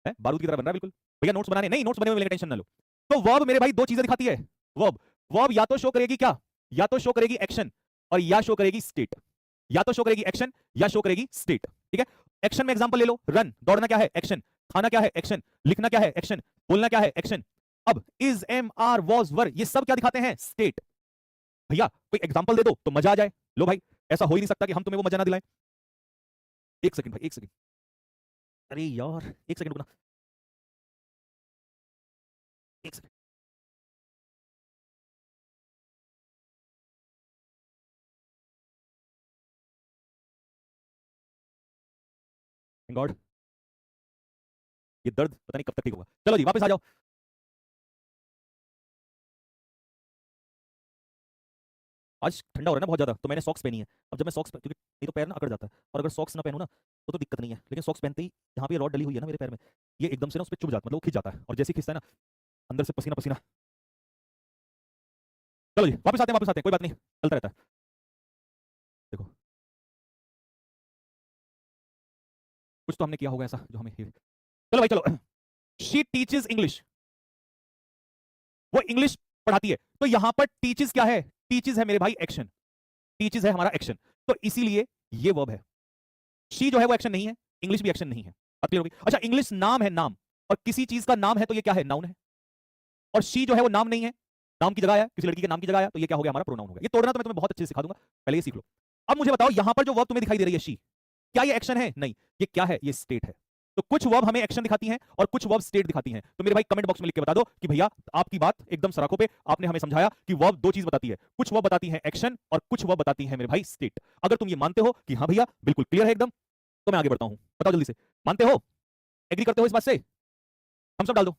है, बारूद की तरह बन रहा है बिल्कुल। भैया नोट्स बनाने नहीं, नोट्स बने हुए मिलेंगे, टेंशन ना लो। तो वर्ब मेरे भाई दो चीजें दिखाती है, वर्ब, वर्ब या तो शो करेगी क्या, या तो शो करेगी एक्शन, और या शो करेगी स्टेट। या तो शो करेगी एक्शन, या शो करेगी स्टेट, ठीक है। एक्शन में एग्जांपल ले लो, रन, दौड़ना क्या है, एक्शन, खाना क्या है, एक्शन, लिखना क्या है, एक्शन, बोलना क्या है, एक्शन। अब इज, एम, आर, वॉज, वर, ये सब क्या दिखाते हैं, स्टेट। भैया कोई एग्जांपल दे दो तो मजा आ जाए। लो भाई, ऐसा हो ही नहीं सकता कि हम तुम्हें वो मजा ना दिलाएं। एक सेकंड भाई, एक सेकंड, अरे यार एक सेकंड रुकना, एक सेकंड। गॉड, ये दर्द पता नहीं कब तक ठीक होगा। चलो जी वापस आ जाओ। आज ठंडा हो रहा है ना बहुत ज्यादा, तो मैंने सॉक्स पहनी है। अब जब मैं सॉक्स, क्योंकि नहीं तो पैर ना अकड़ जाता है, और अगर सॉक्स ना पहनूं ना तो दिक्कत नहीं है, लेकिन सॉक्स पहनते ही यहाँ पे रॉड डली हुई है ना मेरे पैर में, ये एकदम से ना उस पर चुभ जाता, मतलब वो खिंच जाता है, और जैसे ही खिंचता है ना अंदर से पसीना पसीना। चलो जी वापस आते हैं, वापस आते हैं, कोई बात नहीं, चलता रहता है। देखो, कुछ तो हमने किया होगा ऐसा जो हमें, चलो भाई चलो। शी टीचेस इंग्लिश, वो इंग्लिश पढ़ाती है। तो यहां पर टीचेस क्या है, टीचेस है मेरे भाई एक्शन, टीचेस है हमारा एक्शन, तो इसीलिए ये वर्ब है। शी जो है वो एक्शन नहीं है, इंग्लिश भी एक्शन नहीं है। अब क्लियर होगी। अच्छा, इंग्लिश नाम है, नाम, और किसी चीज का नाम है तो ये क्या है, नाउन है। और शी जो है वो नाम नहीं है, नाम की जगह आया, किसी लड़की के नाम की जगह आया, तो ये क्या हो गया, हमारा प्रोनाउन हो गया। ये तोड़ना तो मैं तुम्हें बहुत अच्छे से सिखा दूंगा, पहले ये सीख लो। अब मुझे बताओ, यहां पर जो वर्ब तुम्हें दिखाई दे रही है शी, क्या ये एक्शन है? नहीं। ये क्या है? ये स्टेट है। तो कुछ वर्ब हमें एक्शन दिखाती हैं और कुछ वर्ब स्टेट दिखाती हैं। तो मेरे भाई कमेंट बॉक्स में लिख के बता दो कि भैया आपकी बात एकदम सराखों पे, आपने हमें समझाया कि वर्ब दो चीज बताती है, कुछ वर्ब बताती है एक्शन और कुछ वर्ब बताती है मेरे भाई स्टेट। अगर तुम ये मानते हो कि हाँ भैया बिल्कुल क्लियर है एकदम, तो मैं आगे बढ़ता हूं। बताओ जल्दी से, मानते हो, एग्री करते हो इस बात से? हम सब डाल दो।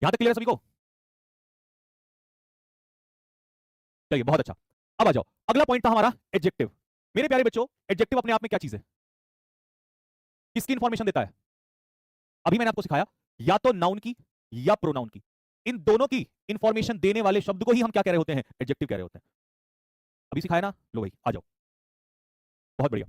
यहां तक क्लियर है सभी को? चलिए बहुत अच्छा। अब आ जाओ, अगला पॉइंट था हमारा एडजेक्टिव। मेरे प्यारे बच्चों, एडजेक्टिव अपने आप में क्या चीज है? किसकी इंफॉर्मेशन देता है? अभी मैंने आपको सिखाया, या तो नाउन की या प्रोनाउन की, इन दोनों की इंफॉर्मेशन देने वाले शब्द को ही हम क्या कह रहे होते हैं? एडजेक्टिव कह रहे होते हैं। अभी सिखाया ना? लो भाई आ जाओ, बहुत बढ़िया।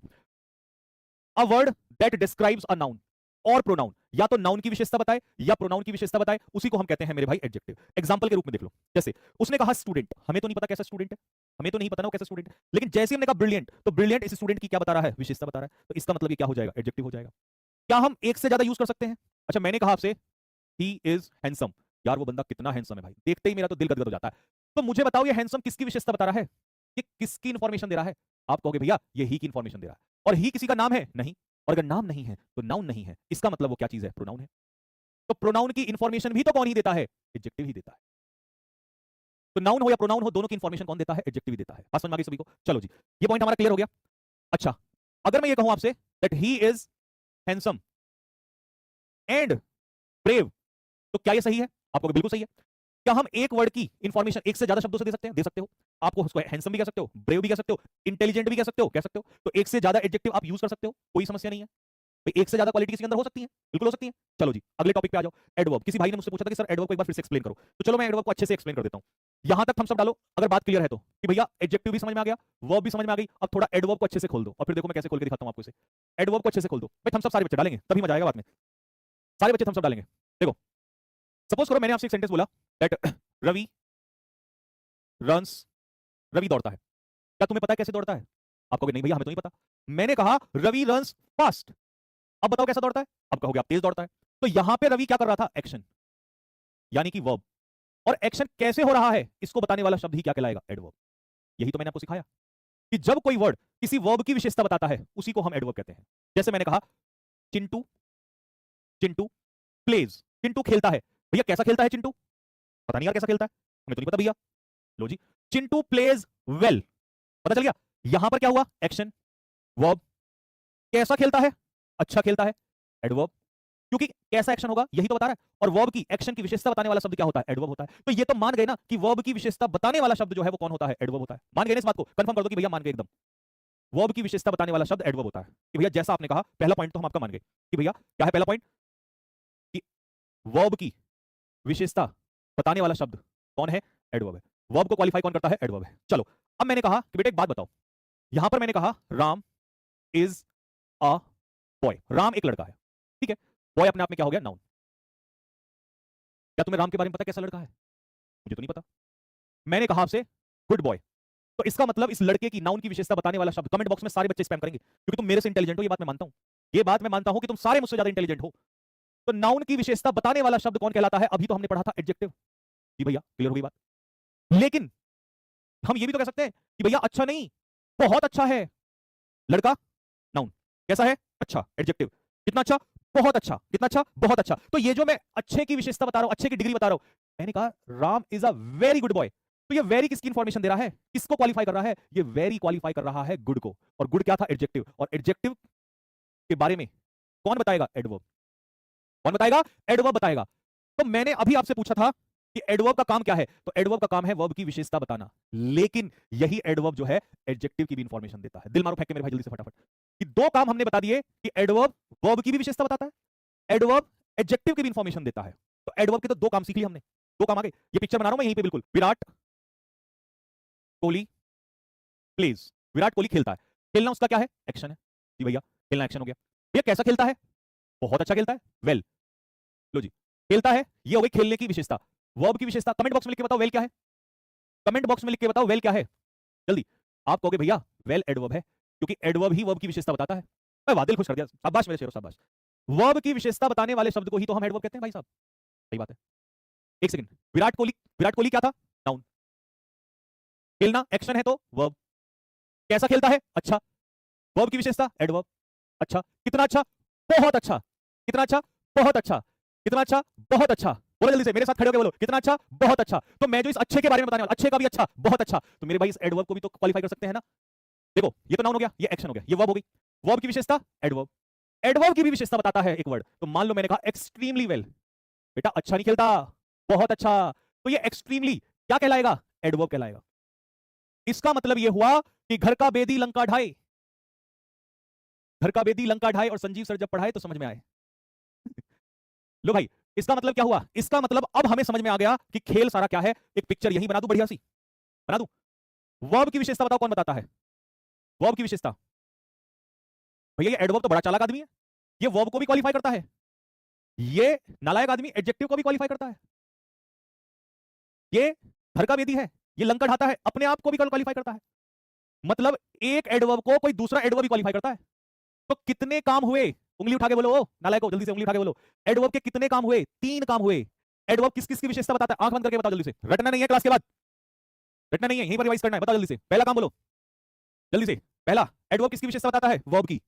A word that describes a noun और प्रोनाउन, या तो नाउन की विशेषता बताए या प्रोनाउन की विशेषता बताए, उसी को हम कहते हैं मेरे भाई एडजेक्टिव। एग्जांपल के रूप में देख लो, जैसे उसने कहा स्टूडेंट, हमें तो नहीं पता कैसा स्टूडेंट है, हमें तो नहीं पता ना वो कैसा स्टूडेंट है, लेकिन जैसे हमने कहा ब्रिलियंट, तो ब्रिलियंट इस स्टूडेंट की क्या बता रहा है? विशेषता बता रहा है। तो इसका मतलब ये क्या हो जाएगा? एडजेक्टिव हो जाएगा। क्या हम एक से ज्यादा यूज कर सकते हैं? अच्छा मैंने कहा आपसे ही इज हैंडसम, यार वो बंदा कितना हैंडसम है भाई, देखते ही मेरा तो दिल गदगद हो जाता है। तो मुझे बताओ ये हैंडसम किसकी विशेषता बता रहा है? ये किसकी इंफॉर्मेशन दे रहा है? आप कहोगे भैया ये ही की इंफॉर्मेशन दे रहा है, और ही किसी का नाम है? नहीं। और अगर नाम नहीं है तो नाउन नहीं है, इसका मतलब वो क्या चीज है? प्रोनाउन है। तो प्रोनाउन की इंफॉर्मेशन भी तो कौन ही देता है? एडजेक्टिव ही देता है। तो नाउन हो या प्रोनाउन हो, दोनों की इंफॉर्मेशन कौन देता है? एडजेक्टिव ही देता है। बात समझ में आ गई सभी को? चलो जी, ये पॉइंट हमारा क्लियर हो गया। अच्छा, अगर मैं ये कहूं आपसे that he is handsome and brave, तो क्या ये सही है? आपको बिल्कुल सही है। क्या हम एक वर्ड की इंफॉर्मेशन एक से ज्यादा शब्दों से दे सकते हैं? दे सकते हो। आपको उसको हैंडसम भी कह सकते हो, ब्रेव भी कह सकते हो, इंटेलिजेंट भी कह सकते हो, कह सकते हो। तो एक से ज्यादा एडजेक्टिव आप यूज कर सकते हो, कोई समस्या नहीं है। भाई एक से ज्यादा क्वालिटी किसी के अंदर हो सकती है, बिल्कुल हो सकती है। चलो जी अगले टॉपिक पे आ जाओ, एडवर्ब। किसी भाई ने मुझसे पूछा था कि सर एडवर्ब को एक बार फिर से एक्सप्लेन करो, तो चलो मैं एडवर्ब को अच्छे से एक्सप्लेन कर देता हूं। यहां तक हम सब डालो, अगर बात क्लियर है तो, कि भैया एडजेक्टिव भी समझ में आ गया, वर्ब भी समझ में आ गई। अब थोड़ा एडवर्ब को अच्छे से खोल दो, और फिर देखो मैं कैसे खोल के दिखाता हूं आपको इसे। एडवर्ब को अच्छे से खोल दो भाई, हम सब सारे बच्चे डालेंगे तभी मजा आएगा बात में, सारे बच्चे हम सब डालेंगे। देखो सपोज करो मैंने आपसे एक सेंटेंस बोला दैट रवि रन्स, रवि दौड़ता है। क्या तुम्हें पता है कैसे दौड़ता है? आप कहोगे नहीं भैया हमें तो नहीं पता। मैंने कहा रवि रन्स फास्ट, अब बताओ कैसा दौड़ता है? अब कहोगे आप तेज दौड़ता है। तो यहां पे रवि क्या कर रहा था? एक्शन, यानी कि वर्ब। और एक्शन कैसे हो रहा है इसको बताने वाला शब्द ही क्या कहलाएगा? एडवर्ब। यही तो मैंने आपको सिखाया कि जब कोई वर्ड किसी वर्ब की विशेषता बताता है उसी को हम एडवर्ब कहते हैं। जैसे मैंने कहा चिंटू, चिंटू प्लेज, चिंटू खेलता है। भैया कैसा खेलता है चिंटू? पता नहीं यार कैसा खेलता है, हमें तो नहीं पता भैया। लो जी, चिंटू प्लेज वेल, पता चल गया। यहां पर क्या हुआ? Action, verb. कैसा खेलता है? अच्छा खेलता है, एडवर्ब। क्योंकि कैसा एक्शन होगा यही तो बता रहा है, और वर्ब की एक्शन की विशेषता बताने वाला शब्द क्या होता है? एडवर्ब होता है। तो ये तो मान गए ना कि वर्ब की विशेषता बताने वाला शब्द जो है वो कौन होता है? एडवर्ब होता है। मान गए ना इस बात को? कंफर्म कर दो कि भैया मान गए एकदम। वर्ब की विशेषता बताने वाला शब्द एडवर्ब होता है। कि भैया जैसा आपने कहा पहला पॉइंट तो हम आपका मान गए कि भैया क्या है पहला पॉइंट, कि वर्ब की विशेषता बताने वाला शब्द कौन है? एडवर्ब है। वर्ब को क्वालिफाई कौन करता है? एडवर्ब है। चलो अब मैंने कहा कि बेटा एक बात बताओ, यहां पर मैंने कहा Ram is a boy, Ram एक लड़का है, ठीक है। बॉय अपने आप में क्या हो गया? नाउन। क्या तुम्हें राम के बारे में पता कैसा लड़का है? मुझे तो नहीं पता। मैंने कहा आपसे गुड बॉय, तो इसका मतलब इस लड़के की नाउन की विशेषता बताने वाला शब्द, कमेंट बॉक्स में सारे बच्चे स्पैम करेंगे क्योंकि तुम मेरे से इंटेलिजेंट हो, ये बात मैं मानता हूं। ये बात मैं मानता हूं कि तुम सारे मुझसे ज्यादा इंटेलिजेंट हो। तो नाउन की विशेषता बताने वाला शब्द कौन कहलाता है? अभी तो हमने पढ़ा था एडजेक्टिव। जी भैया क्लियर हो गई बात। लेकिन हम ये भी तो कह सकते हैं कि भैया अच्छा नहीं, बहुत अच्छा है लड़का, नाउन। कैसा है? अच्छा, एडजेक्टिव। कितना अच्छा? बहुत अच्छा। कितना अच्छा? बहुत अच्छा। तो ये जो मैं अच्छे की विशेषता बता रहा हूं, अच्छे की डिग्री बता रहा हूं, मैंने कहा Ram is a very good boy, तो ये वेरी किसकी इंफॉर्मेशन दे रहा है? किसको क्वालिफाई कर रहा है? ये वेरी क्वालिफाई कर रहा है गुड को। और गुड क्या था? एडजेक्टिव। और एडजेक्टिव के बारे में कौन बताएगा? एडवर्ब। कौन बताएगा? एडवर्ब बताएगा। तो मैंने अभी आपसे पूछा था कि एडवर्ब का काम क्या है, तो एडवर्ब का काम है वर्ब की विशेषता बताना। लेकिन यही एडवर्ब जो है एडजेक्टिव की भी इंफॉर्मेशन देता है। दिल मारो फेंक के मेरे भाई जल्दी से फटाफट, कि दो काम हमने बता दिए कि एडवर्ब वर्ब की भी विशेषता बताता है, एडवर्ब एडजेक्टिव की भी इंफॉर्मेशन देता है। तो एडवर्ब के तो दो काम सीख लिए हमने, दो काम आ गए। ये पिक्चर बना रहा हूं मैं यहीं पे बिल्कुल, विराट कोहली प्लेज, विराट कोहली खेलता है। खेलना उसका क्या है? एक्शन है। जी भैया खेलना एक्शन हो गया। भैया कैसा खेलता है? बहुत अच्छा खेलता है, वेल। लो जी, खेलता है, ये हो गई खेलने की विशेषता। वर्ब की विशेषता कमेंट बॉक्स में लिख के बताओ वेल क्या है? कमेंट बॉक्स में लिख के बताओ वेल क्या है, जल्दी। आप कहोगे भैया वेल एडवर्ब है, क्योंकि एडवर्ब ही वर्ब की विशेषता बताता है। अरे वाह, दिल खुश कर दिया, शाबाश मेरे शेरो शाबाश। वर्ब की विशेषता बताने वाले शब्द को ही तो हम एडवर्ब कहते हैं भाई साहब। सही बात है। एक सेकंड, विराट कोहली, विराट कोहली क्या था? नाउन। खेलना एक्शन है तो वर्ब। कैसा खेलता है? अच्छा। वर्ब की विशेषता एडवर्ब। अच्छा, कितना अच्छा, बहुत अच्छा, कितना अच्छा, बहुत अच्छा, कितना अच्छा, बहुत अच्छा। बोलो जल्दी से, मेरे साथ खड़े होकर बोलो, कितना अच्छा, बहुत अच्छा। तो मैं जो इस अच्छे के बारे में बताने वाला, अच्छे का भी अच्छा, बहुत अच्छा, तो मेरे भाई इस एडवर्ब को भी तो क्वालिफाई कर सकते हैं ना। देखो, ये तो नाउन हो गया, ये एक्शन हो गया, ये वर्ब हो गई। वर्ब की विशेषता एडवर्ब। एडवर्ब की भी विशेषता बताता है एक वर्ड। तो मान लो मैंने कहा एक्सट्रीमली वेल, बेटा अच्छा नहीं खेलता, बहुत अच्छा, तो ये एक्सट्रीमली क्या कहलाएगा? एडवर्ब कहलाएगा। इसका मतलब ये हुआ कि घर का बेदी लंका ढाए, घर का बेदी लंका ढाए और संजीव सर जब पढ़ाए तो समझ में आए। लो भाई, इसका मतलब क्या हुआ? इसका मतलब अब हमें समझ में आ गया कि खेल सारा क्या है। एक पिक्चर यही बना दूं, बढ़िया सी बना दूं। वर्ब की विशेषता बताओ, कौन बताता है? वर्ब की विशेषता भैया, ये एडवर्ब तो बड़ा चालाक आदमी है, ये वर्ब को भी क्वालिफाई करता है। ये नालायक आदमी एडजेक्टिव को भी क्वालिफाई करता है। ये घर का बेदी है, ये लंका ढाता है, अपने आप को भी क्वालिफाई करता है। मतलब एक एडवर्ब को कोई दूसरा एडवर्ब भी क्वालिफाई करता है। तो कितने काम हुए? उंगली उठा के बोलो, ओ नालायको, जल्दी से उंगली उठा के बोलो। एडवर्ब के कितने काम हुए? 3 काम हुए। एडवर्ब किस किस की विशेषता बताता है? आंख बंद करके बताओ जल्दी से, रटना नहीं है क्लास के बाद, रटना नहीं है, यहीं पर रिवाइज करना है। बताओ जल्दी से, पहला काम बोलो जल्दी से। पहला, एडवर्ब किसकी विशेषता बताता है? वर्ब की।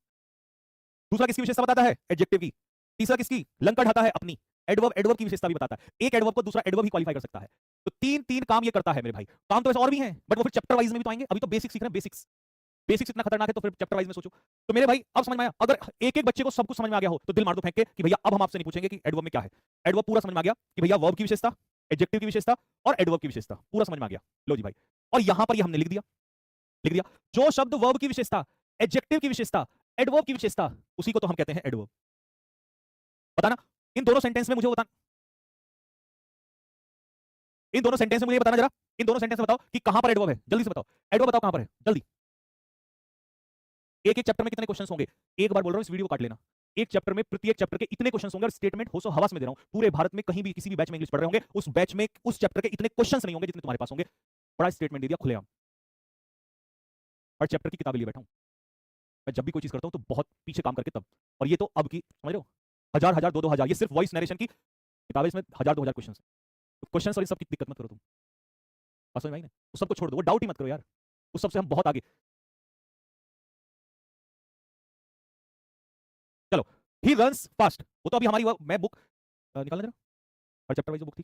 दूसरा किसकी विशेषता बताता है? एडजेक्टिव की। तीसरा किसकी? लंका ढाता है अपनी। एडवर्ब एडवर्ब की विशेषता भी बताता है। एक एडवर्ब को दूसरा एडवर्ब ही क्वालिफाई कर सकता है। तो तीन तीन काम ये करता है मेरे भाई। काम तो ऐसे और भी हैं, बट वो फिर चैप्टर वाइज में भी तो आएंगे। अभी तो बेसिक्स सीख रहे हैं, बेसिक्स। बेसिक्स इतना खतरनाक है तो फिर चैप्टर वाइज में सोचो। तो मेरे भाई अब समझ में आया। अगर एक एक बच्चे को सब कुछ समझ में आ गया हो तो दिल मार दो फेंक के कि भैया अब हम आपसे नहीं पूछेंगे कि एडवर्ब में क्या है। एडवर्ब पूरा समझ में आ गया कि भैया वर्ब की विशेषता, एडजेक्टिव की विशेषता और एडवर्ब की विशेषता पूरा समझ में आ गया। लो जी भाई, और यहां पर ये हमने लिख दिया, लिख दिया। जो शब्द वर्ब की विशेषता, एडजेक्टिव की विशेषता, एडवर्ब की विशेषता, उसी को तो हम कहते हैं एडवर्ब। बताना इन दोनों सेंटेंस में मुझे बताना, इन दोनों सेंटेंस में मुझे बताना जरा, इन दोनों सेंटेंस में बताओ कि कहां पर एडवर्ब है। जल्दी से बताओ, एडवर्ब बताओ कहां पर है, जल्दी। एक एक चैप्टर में कितने क्वेश्चंस होंगे? एक बार बोल रहा हूं, इस वीडियो को काट लेना। एक चैप्टर में, प्रत्येक चैप्टर के इतने क्वेश्चंस होंगे, और स्टेटमेंट हो सो हवास में दे रहा हूं। पूरे भारत में कहीं भी किसी भी बैच में इंग्लिश पढ़ रहे होंगे, उस बैच में उस चैप्टर के इतने क्वेश्चंस नहीं होंगे जितने तुम्हारे पास होंगे। बड़ा स्टेटमेंट दे दिया खुलेआम, और चैप्टर की किताब लिए बैठा हूं। मैं जब भी कोई चीज करता हूं तो बहुत पीछे काम करके तब। और ये तो अब की, समझ रहे हो, हजार हजार दो दो हजार, ये सिर्फ वॉइस नरेशन की किताबें, इसमें हजार दो हजार क्वेश्चन है। तो क्वेश्चन और इन सब की दिक्कत मत करो तुम, बात समझ में आई ना? उस सबको छोड़ दो, वो डाउट ही मत करो यार, उस सबसे हम बहुत आगे। चलो, ही रन्स फास्ट, वो तो अभी हमारी मैं बुक निकालना जरा, हर चैप्टर वाइज बुक थी,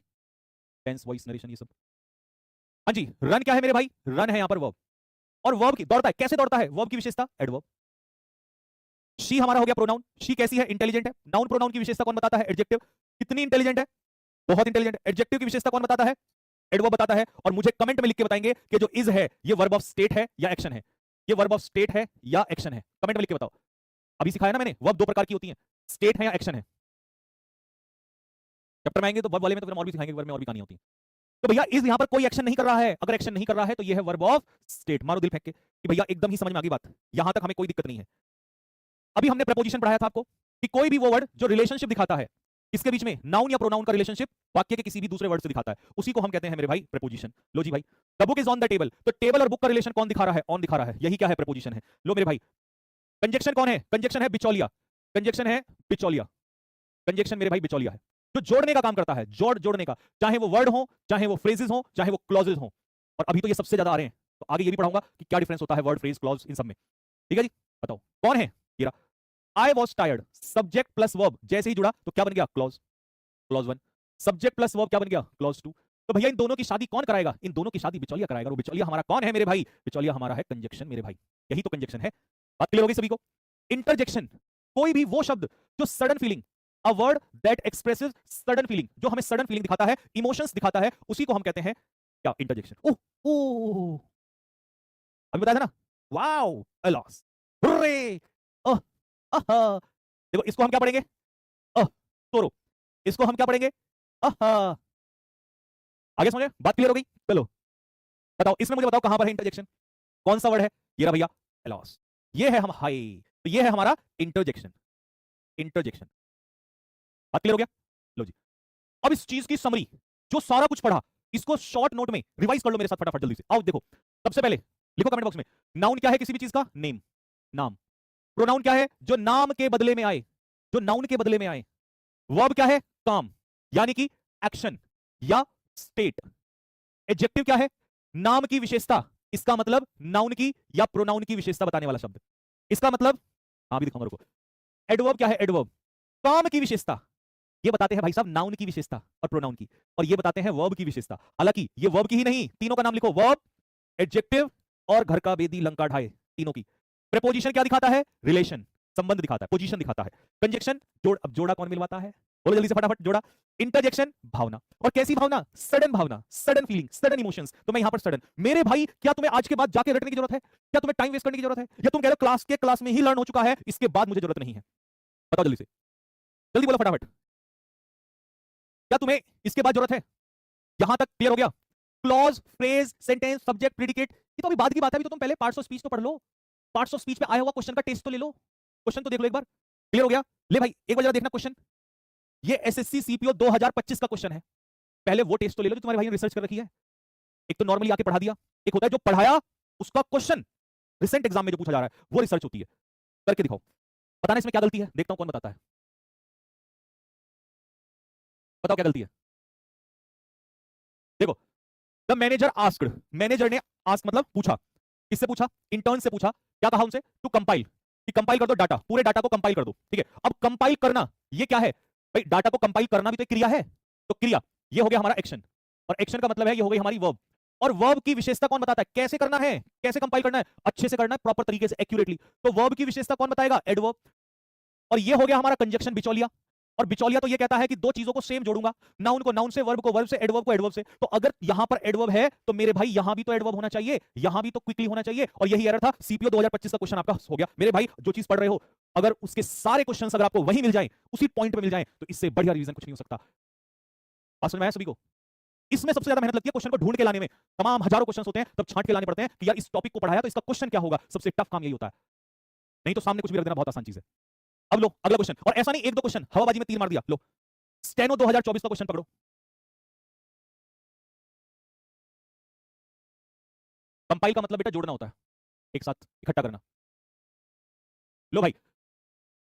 टेंस, वॉइस नरेशन, ये सब। हाँ जी, रन क्या है मेरे भाई? रन है यहाँ पर वर्ब। और वर्ब की दौड़ता है, कैसे दौड़ता है? वर्ब की विशेषता एडवर्ब। शी हमारा हो गया प्रोनाउन, शी कैसी है? इंटेलिजेंट है। नाउन प्रोनाउन की विशेषता कौन बताता है? एडजेक्टिव। कितनी इंटेलिजेंट है? बहुत इंटेलिजेंट। एडजेक्टिव की विशेषता कौन बताता है? एडवर्ब बताता है। और मुझे कमेंट में लिख के बताएंगे कि जो इज है ये वर्ब ऑफ स्टेट है या एक्शन है, ये वर्ब ऑफ स्टेट है या एक्शन है। कमेंट में लिख के बताओ। अभी सिखाया ना मैंने, वर्ब दो प्रकार की होती है, स्टेट है या एक्शन है। चैप्टर में आएंगे तो वर्ब वाले में तो फिर और भी सिखाएंगे, वर्ब में और भी कहानी होती है। तो भैया इस यहां पर कोई एक्शन नहीं कर रहा है, अगर एक्शन नहीं कर रहा है तो ये है वर्ब ऑफ स्टेट। मारो दिल फेंक के कि भैया एकदम ही समझ में आ गई बात, यहां तक हमें कोई दिक्कत नहीं है। अभी हमने प्रपोजिशन पढ़ाया था आपको कि कोई भी वो वर्ड जो रिलेशनशिप दिखाता है, किसके बीच में? नाउन या प्रोनाउन का रिलेशनशिप वाक्य के किसी भी दूसरे वर्ड से दिखाता है, उसी को हम कहते हैं मेरे भाई प्रपोजिशन। लो जी भाई, the book is on the table, तो टेबल और बुक का रिलेशन कौन दिखा रहा है? ऑन दिखा रहा है, यही क्या है? प्रपोजिशन है। लो मेरे भाई, कंजक्शन कौन है? कंजक्शन है बिचौलिया, कंजक्शन है बिचौलिया, कंजक्शन मेरे भाई बिचौलिया है, जो जोड़ने का काम करता है, जोड़ने का, चाहे वो वर्ड हो, चाहे वो फ्रेजेस हो, चाहे वो क्लॉजेस हो। और अभी तो ये सबसे ज्यादा आ रहे हैं, तो आगे ये भी पढ़ाऊंगा कि क्या डिफरेंस होता है वर्ड, फ्रेज, क्लॉज, इन सब में। ठीक है जी, बताओ कौन है? ये रहा, I was tired, subject plus verb जैसे ही जुड़ा तो क्या बन गया? Clause, clause 1। Subject plus verb क्या बन गया? क्लॉज 2। तो भैया इन दोनों की शादी कौन कराएगा? इन दोनों की शादी बिचौलिया कराएगा। वो बिचौलिया हमारा कौन है मेरे भाई? बिचौलिया हमारा है कंजक्शन मेरे भाई, यही तो कंजक्शन है। बात क्लियर होगी सभी को? इंटरजेक्शन, कोई भी वो शब्द जो sudden feeling, a word that expresses sudden feeling, जो हमें सडन फीलिंग दिखाता है, इमोशंस दिखाता है, उसी को हम कहते हैं क्या? इंटरजेक्शन। ओह ओह, अभी बताया था ना, वाओ, अलास, हुर्रे, अह, आहा। देखो इसको हम क्या पढ़ेंगे? अह, तोरो। इसको हम क्या पढ़ेंगे? आहा। आगे समझे? बात क्लियर हो गई? चलो बताओ, इसमें मुझे बताओ कहां पर है इंटरजेक्शन? कौन सा वर्ड है? ये रहा भैया, अलास। ये है हम हाई, तो ये है हमारा इंटरजेक्शन, इंटरजेक्शन। बात क्लियर हो गया? लो जी, अब इस चीज की समरी, जो सारा कुछ पढ़ा, इसको शॉर्ट नोट में रिवाइज कर लो मेरे साथ फटाफट जल्दी से। आओ देखो, सबसे पहले लिखो कमेंट बॉक्स में, नाउन क्या है किसी भी चीज का? नेम, नाम। प्रोनाउन क्या है? जो नाम के बदले में आए, जो नाउन के बदले में आए। वर्ब क्या है? काम, यानी कि एक्शन या स्टेट। एडजेक्टिव क्या है? नाम की विशेषता, इसका मतलब नाउन की या प्रोनाउन की विशेषता बताने वाला शब्द। इसका मतलब, हाँ भी दिखाऊंगा, रुको। एडवर्ब क्या है? एडवर्ब काम की विशेषता, ये बताते हैं भाई साहब नाउन की विशेषता और प्रोनाउन की, और ये बताते हैं वर्ब की विशेषता। हालांकि ये वर्ब की ही नहीं, तीनों का नाम लिखो, वर्ब, एडजेक्टिव और घर का बेदी लंका ढाए, तीनों की। प्रीपोजिशन क्या दिखाता है? रिलेशन, संबंध दिखाता है, पोजीशन दिखाता है। कंजक्शन जोड़, अब जोड़ा कौन मिलवाता है? बोलो जल्दी से फटाफट, जोड़ा। इंटरजेक्शन भावना, और कैसी भावना? सडन भावना, सडन फीलिंग, सडन इमोशंस। तो मैं यहां पर सडन, मेरे भाई क्या तुम्हें आज के बाद जाके रटने की जरूरत है? क्या तुम्हें टाइम वेस्ट करने की जरूरत है? या तुम कह रहे हो क्लास के क्लास में ही लर्न हो चुका है, इसके बाद मुझे जरूरत नहीं है? बताओ जल्दी से, जल्दी बोलो फटाफट, क्या तुम्हें इसके बाद जरूरत है? यहां तक क्लियर हो गया? Clause, phrase, sentence, subject, predicate, ये तो अभी बाद की बात है। अभी तो तुम पहले पार्ट्स ऑफ स्पीच तो पढ़ लो, पार्ट्स ऑफ स्पीच पे आया हुआ क्वेश्चन का टेस्ट तो ले लो, क्वेश्चन तो देख लो एक बार। क्लियर हो गया? ले भाई एक बार जरा देखना क्वेश्चन, ये एसएससी सीपीओ 2025 का क्वेश्चन है। पहले वो टेस्ट तो ले लो जो तुम्हारे भाई ने रिसर्च कर रखी है। एक तो नॉर्मली आके पढ़ा दिया, एक होता है जो पढ़ाया उसका क्वेश्चन रिसेंट एग्जाम में जो पूछा जा रहा है वो रिसर्च होती है। करके दिखाओ, बताना इसमें क्या गलती है, देखता हूं कौन बताता है। बताओ क्या गलती है? देखो, द मैनेजर आस्क्ड, मैनेजर ने आस्क मतलब पूछा, किससे पूछा? इंटर्न से पूछा। क्या कहा उनसे? टू कंपाइल, कि कंपाइल कर दो डाटा, पूरे डाटा को कंपाइल कर दो। ठीक है, अब कंपाइल करना ये क्या है भाई? डाटा को कंपाइल करना भी तो एक क्रिया है, तो क्रिया ये हो गया हमारा एक्शन, और एक्शन का मतलब है ये हो गई हमारी वर्ब। और वर्ब की विशेषता कौन बताता है? कैसे करना है, कैसे कंपाइल करना है, अच्छे से करना है, प्रॉपर तरीके से, एक्यूरेटली। तो वर्ब की विशेषता कौन बताएगा? एडवर्ब। और ये हो गया हमारा कंजक्शन बिचौलिया, और बिचौलिया तो ये कहता है कि दो चीजों को सेम जोड़ूंगा, नाउन को नाउन से, वर्ब को वर्ब से, एडवर्ब को एडवर्ब से। तो अगर यहां पर एडवर्ब है तो मेरे भाई यहां भी तो एडवर्ब होना चाहिए, यहां भी तो क्विकली होना चाहिए। और यही एरर था, सीपीओ 2025 का क्वेश्चन आपका हो गया मेरे भाई। जो चीज पढ़ रहे हो अगर उसके सारे क्वेश्चंस अगर आपको वही मिल जाए, उसी पॉइंट पे मिल जाए, तो इससे बढ़िया रिवीजन कुछ नहीं हो सकता। बात समझ में आया सभी को? इसमें सबसे ज्यादा मेहनत लगती है क्वेश्चन को ढूंढ के लाने में, तमाम हजारों क्वेश्चन होते हैं, तब छांट के लाने पड़ते हैं कि यार इस टॉपिक को पढ़ाया तो इसका क्वेश्चन क्या होगा। सबसे टफ काम यही होता है, नहीं तो सामने कुछ भी रख देना बहुत आसान चीज है। अब लो अगला क्वेश्चन, और ऐसा नहीं एक दो क्वेश्चन हवाबाजी में तीर मार दिया। लो स्टेनो 2024 का क्वेश्चन पकड़ो। कंपाइल का मतलब बेटा जोड़ना होता है, एक साथ इकट्ठा करना। लो भाई,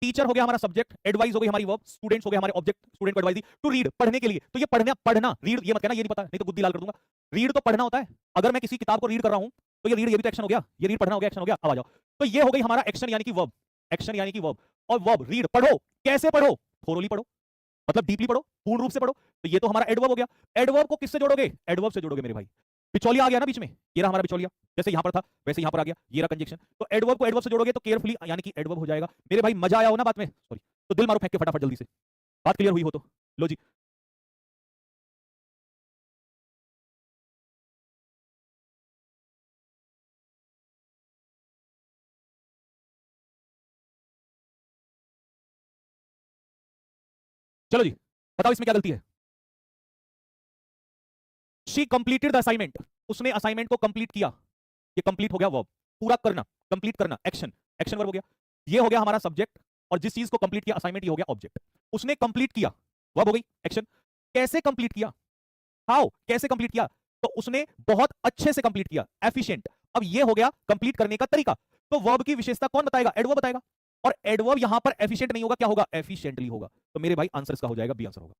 टीचर हो गया हमारा सब्जेक्ट, एडवाइस हो गई हमारी वर्ब, स्टूडेंट्स हो गए हमारे ऑब्जेक्ट, स्टूडेंट को एडवाइस दी टू रीड, पढ़ने के लिए। तो ये पढ़ना, पढ़ना रीड, ये मत कहना ये नहीं पता, नहीं तो गुद्दी लाल कर दूंगा। रीड तो पढ़ना होता है, अगर मैं किसी किताब को रीड कर रहा हूं तो ये रीड, ये भी तो एक्शन हो गया, ये रीड पढ़ना हो गया, एक्शन हो गया। अब आ जाओ, तो ये हो गई हमारा एक्शन यानी कि वर्ब, एक्शन यानी कि वर्ब। और वर्ब रीड, पढ़ो, कैसे पढ़ो? थोरोली पढ़ो, मतलब डीपली पढ़ो, पूर्ण रूप से पढ़ो। तो ये तो हमारा एडवर्ब हो गया। एडवर्ब को किससे जोड़ोगे? एडवर्ब से जोड़ोगे मेरे भाई। बिचौलिया आ गया ना बीच में, ये रहा हमारा बिचौलिया, जैसे यहां पर था वैसे यहां पर आ गया, ये रहा कंजक्शन। तो एडवर्ब को एडवर्ब से जोड़ोगे तो केयरफुली यानी कि एडवर्ब हो जाएगा मेरे भाई। मजा आया हो ना बात में? सॉरी, तो दिल मारो फेंक के फटाफट जल्दी से, बात क्लियर हुई हो तो। लो जी, चलो जी, बताओ इसमें क्या गलती है? शी कंप्लीटेड द असाइनमेंट, उसने असाइनमेंट को कंप्लीट किया। ये कंप्लीट हो गया वर्ब, पूरा करना, कंप्लीट करना, एक्शन, एक्शन वर्ब हो गया। ये हो गया हमारा सब्जेक्ट, और जिस चीज को कंप्लीट किया असाइनमेंट, ये हो गया ऑब्जेक्ट। उसने कंप्लीट किया, वर्ब हो गई, एक्शन। कैसे कंप्लीट किया? हाउ, कैसे कंप्लीट किया? तो उसने बहुत अच्छे से कंप्लीट किया, एफिशिएंट। अब ये हो गया कंप्लीट करने का तरीका। तो वर्ब की विशेषता कौन बताएगा? एडवर्ब बताएगा। और एडवर्ब यहां पर एफिशिएंट नहीं होगा, क्या होगा? एफिशिएंटली होगा। तो मेरे भाई आंसर इसका हो जाएगा, बी आंसर होगा।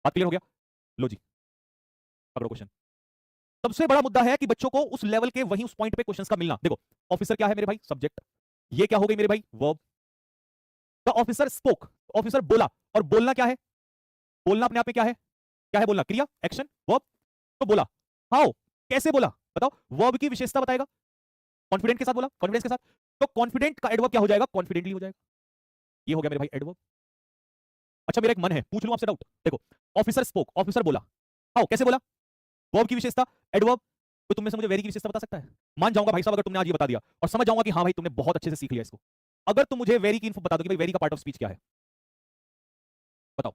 बात क्लियर हो गया? लो जी, पकड़ो क्वेश्चन। सबसे बड़ा मुद्दा है कि बच्चों को उस लेवल के वहीं उस पॉइंट पे क्वेश्चंस का मिलना। देखो, ऑफिसर क्या है मेरे भाई? सब्जेक्ट। ये क्या हो गई मेरे भाई? Verb. The officer spoke, officer बोला। और बोलना क्या है? बोलना अपने आप में क्या है? क्या है बोलना? क्रिया, एक्शन, वर्ब। तो बोला, हाउ, कैसे बोला? बताओ, वर्ब की विशेषता बताएगा। कॉन्फिडेंट के साथ बोला, कॉन्फिडेंस के साथ। तो कॉन्फिडेंट का एडवर्ब क्या हो जाएगा? कॉन्फिडेंटली हो जाएगा। ये हो गया मेरे भाई एडवर्ब। अच्छा मेरा एक मन है, पूछ लूं आपसे डाउट। देखो, ऑफिसर स्पोक, ऑफिसर बोला, हाउ, कैसे बोला? वर्ब की विशेषता, एडवर्ब। तो तुम में से मुझे वेरी की विशेषता बता सकता है? मान जाऊंगा भाई साहब अगर तुमने आज ये बता दिया, और समझ जाऊंगा कि हाँ भाई तुमने बहुत अच्छे से सीख लिया इसको। अगर तुम मुझे वेरी की इन्फो बता दो कि भाई वेरी का पार्ट ऑफ स्पीच क्या है, बताओ।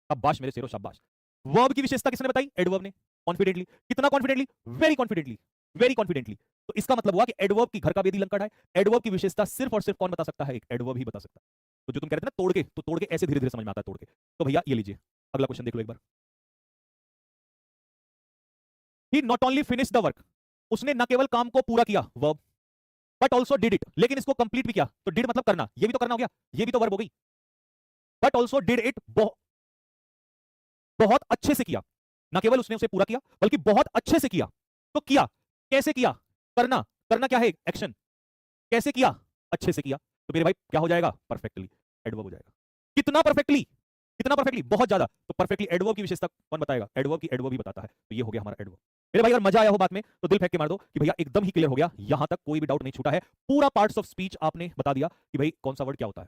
शाबाश मेरे शेरो, शाबाश। वर्ब की विशेषता किसने बताई? एडवर्ब ने। कॉन्फिडेंटली, कितना confidently? Very confidently, very confidently. तो इसका मतलब हुआ कि एडवर्ब की घर का बेदी लंका है। एडवर्ब की विशेषता सिर्फ और सिर्फ कौन बता सकता है? एक एडवर्ब ही बता सकता है। तो जो तुम कह रहे थे ना तोड़ के, तो तोड़ के ऐसे धीरे धीरे समझ में आता है, तोड़ के। तो भैया ये लीजिए, अगला क्वेश्चन देख लो एक बार। He not only finish the work, उसने न केवल काम को पूरा किया, verb, but also did it, लेकिन इसको कंप्लीट भी किया। तो डिड मतलब करना, ये भी तो करना हो गया, ये भी तो वर्ब हो गई। बट ऑल्सो डिड इट, बहुत अच्छे से किया। ना केवल उसने उसे पूरा किया बल्कि बहुत अच्छे से किया। तो किया कैसे किया? करना, करना क्या है, एक्शन। कैसे किया, अच्छे से किया, तो मेरे भाई क्या हो जाएगा, परफेक्टली एडवर्ब हो जाएगा। कितना परफेक्टली, कितना परफेक्टली, बहुत ज्यादा। तो परफेक्टली एडवर्ब की विशेषता कौन बताएगा, एडवर्ब की एडवर्ब ही बताता है। तो ये हो गया हमारा एडवर्ब। मेरे भाई अगर मजा आया हो बात में तो दिल फेंक के मार दो कि भैया एकदम ही क्लियर हो गया, यहां तक कोई भी डाउट नहीं छूटा है, पूरा पार्ट्स ऑफ स्पीच आपने बता दिया कि भाई कौन सा वर्ड क्या होता है।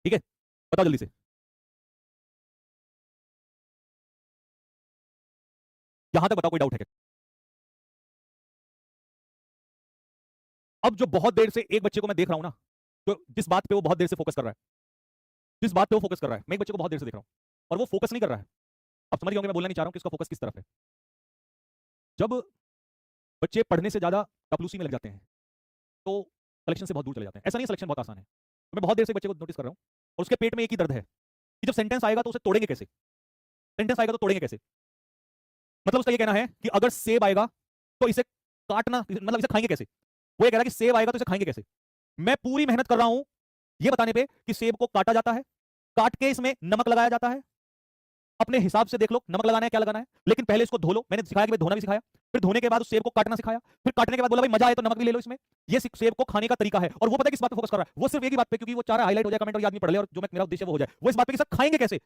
ठीक है, बताओ जल्दी से, यहां तक बताओ कोई डाउट है क्या? अब जो बहुत देर से एक बच्चे को मैं देख रहा हूं ना, तो जिस बात पे वो बहुत देर से फोकस कर रहा है, जिस बात पे वो फोकस कर रहा है, मैं एक बच्चे को बहुत देर से देख रहा हूं और वो फोकस नहीं कर रहा है। अब समझ गए होंगे मैं बोलना नहीं चाह रहा हूं कि उसका फोकस किस तरफ है। जब बच्चे पढ़ने से ज्यादा टपलूसी में लग जाते हैं तो सिलेक्शन से बहुत दूर चले जाते हैं। ऐसा नहीं, सिलेक्शन बहुत आसान है। तो मैं बहुत देर से बच्चे को नोटिस कर रहा हूं और उसके पेट में एक ही दर्द है कि जब सेंटेंस आएगा तो उसे तोड़ेंगे कैसे, सेंटेंस आएगा तो तोड़ेंगे कैसे। मतलब उसका ये कहना है कि अगर सेब आएगा तो इसे काटना, मतलब इसे खाएंगे कैसे। वो ये कह रहा है कि सेब आएगा तो इसे खाएंगे कैसे। मैं पूरी मेहनत कर रहा हूं ये बताने पे कि सेब को काटा जाता है, काट के इसमें नमक लगाया जाता है, अपने हिसाब से देख लो नमक लगाना है क्या लगाना है, लेकिन पहले इसको धो लो। मैंने सिखाया कि भाई धोना भी सिखाया, फिर धोने के बाद उस सेब को काटना सिखाया, फिर काटने के बाद बोला भाई मजा आए तो नमक भी ले लो इसमें। ये सेब को खाने का तरीका है। और वो पता है किस बात पे फोकस कर रहा है, वो सिर्फ एक ही बात पे, क्योंकि वो चाह रहा है हाईलाइट हो जाए कमेंट और ये आदमी पढ़ ले और जो मेरा उद्देश्य वो हो जाए, वो इस बात पे कि सर खाएंगे कैसे।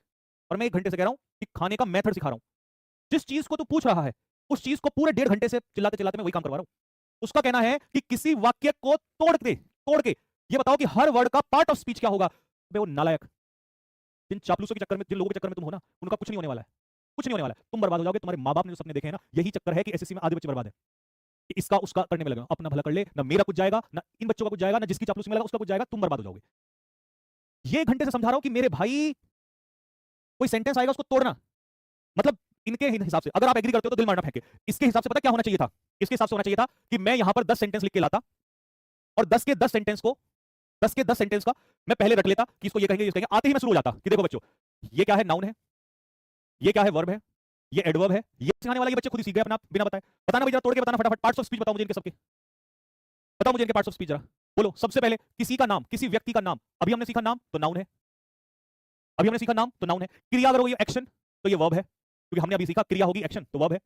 और मैं 1 घंटे से कह रहा हूं कि खाने का मेथड सिखा रहा हूं। जिस चीज को तू पूछ रहा है उस चीज को पूरे 1.5 घंटे से चिल्लाते चिल्लाते मैं वही काम करवा रहा हूं। उसका कहना है कि किसी वाक्य को तोड़ के ये बताओ कि हर वर्ड का पार्ट ऑफ स्पीच क्या होगा। वो नालायक, जिन चापलूसों के चक्कर में, जिन लोगों के चक्कर में तुम हो ना, उनका कुछ नहीं होने वाला है, कुछ नहीं होने वाला है। तुम बर्बाद हो जाओगे। तुम्हारे माँ बाप ने जो सपने देखे हैं ना, यही चक्कर है कि एसएससी में आधे बच्चे बर्बाद है कि इसका उसका करने में लगे। अपना भला कर ले, ना मेरा कुछ जाएगा, ना इन बच्चों का कुछ जाएगा, ना जिसकी चापलूसी में लगा उसका कुछ जाएगा, तुम बर्बाद हो जाओगे। ये 1 घंटे से समझा रहा हूं कि मेरे भाई कोई सेंटेंस आएगा उसको तोड़ना, मतलब इनके हिसाब से अगर आप एग्री करते हो तो दिल मारना फेंके। इसके हिसाब से पता क्या होना चाहिए था, इसके हिसाब से होना चाहिए था कि मैं यहां पर 10 सेंटेंस लिख के लाता और 10 के 10 सेंटेंस को, 10 के 10 सेंटेंस का मैं पहले रख लेता कि इसको ये कहेंगे, ये कहेंगे। आते ही मैं शुरू हो जाता कि देखो बच्चों ये क्या है, नाउन है, ये क्या है, वर्ब है, ये एडवर्ब है। ये सिखाने वाला ये बच्चे खुद ही सीख गए अपना बिना बताए। बताना भाई जरा तोड़ के बताना फटाफट, पार्ट्स ऑफ स्पीच बताओ मुझे इनके सबके, बताओ मुझे इनके पार्ट्स ऑफ स्पीच जरा। बोलो सबसे पहले किसी का नाम, किसी व्यक्ति का नाम। अभी हमने सीखा नाम तो नाउन है, अभी हमने सीखा नाम तो नाउन है। क्रिया अगर होगी एक्शन तो ये वर्ब है, क्योंकि हमने अभी सीखा क्रिया होगी एक्शन तो वर्ब है,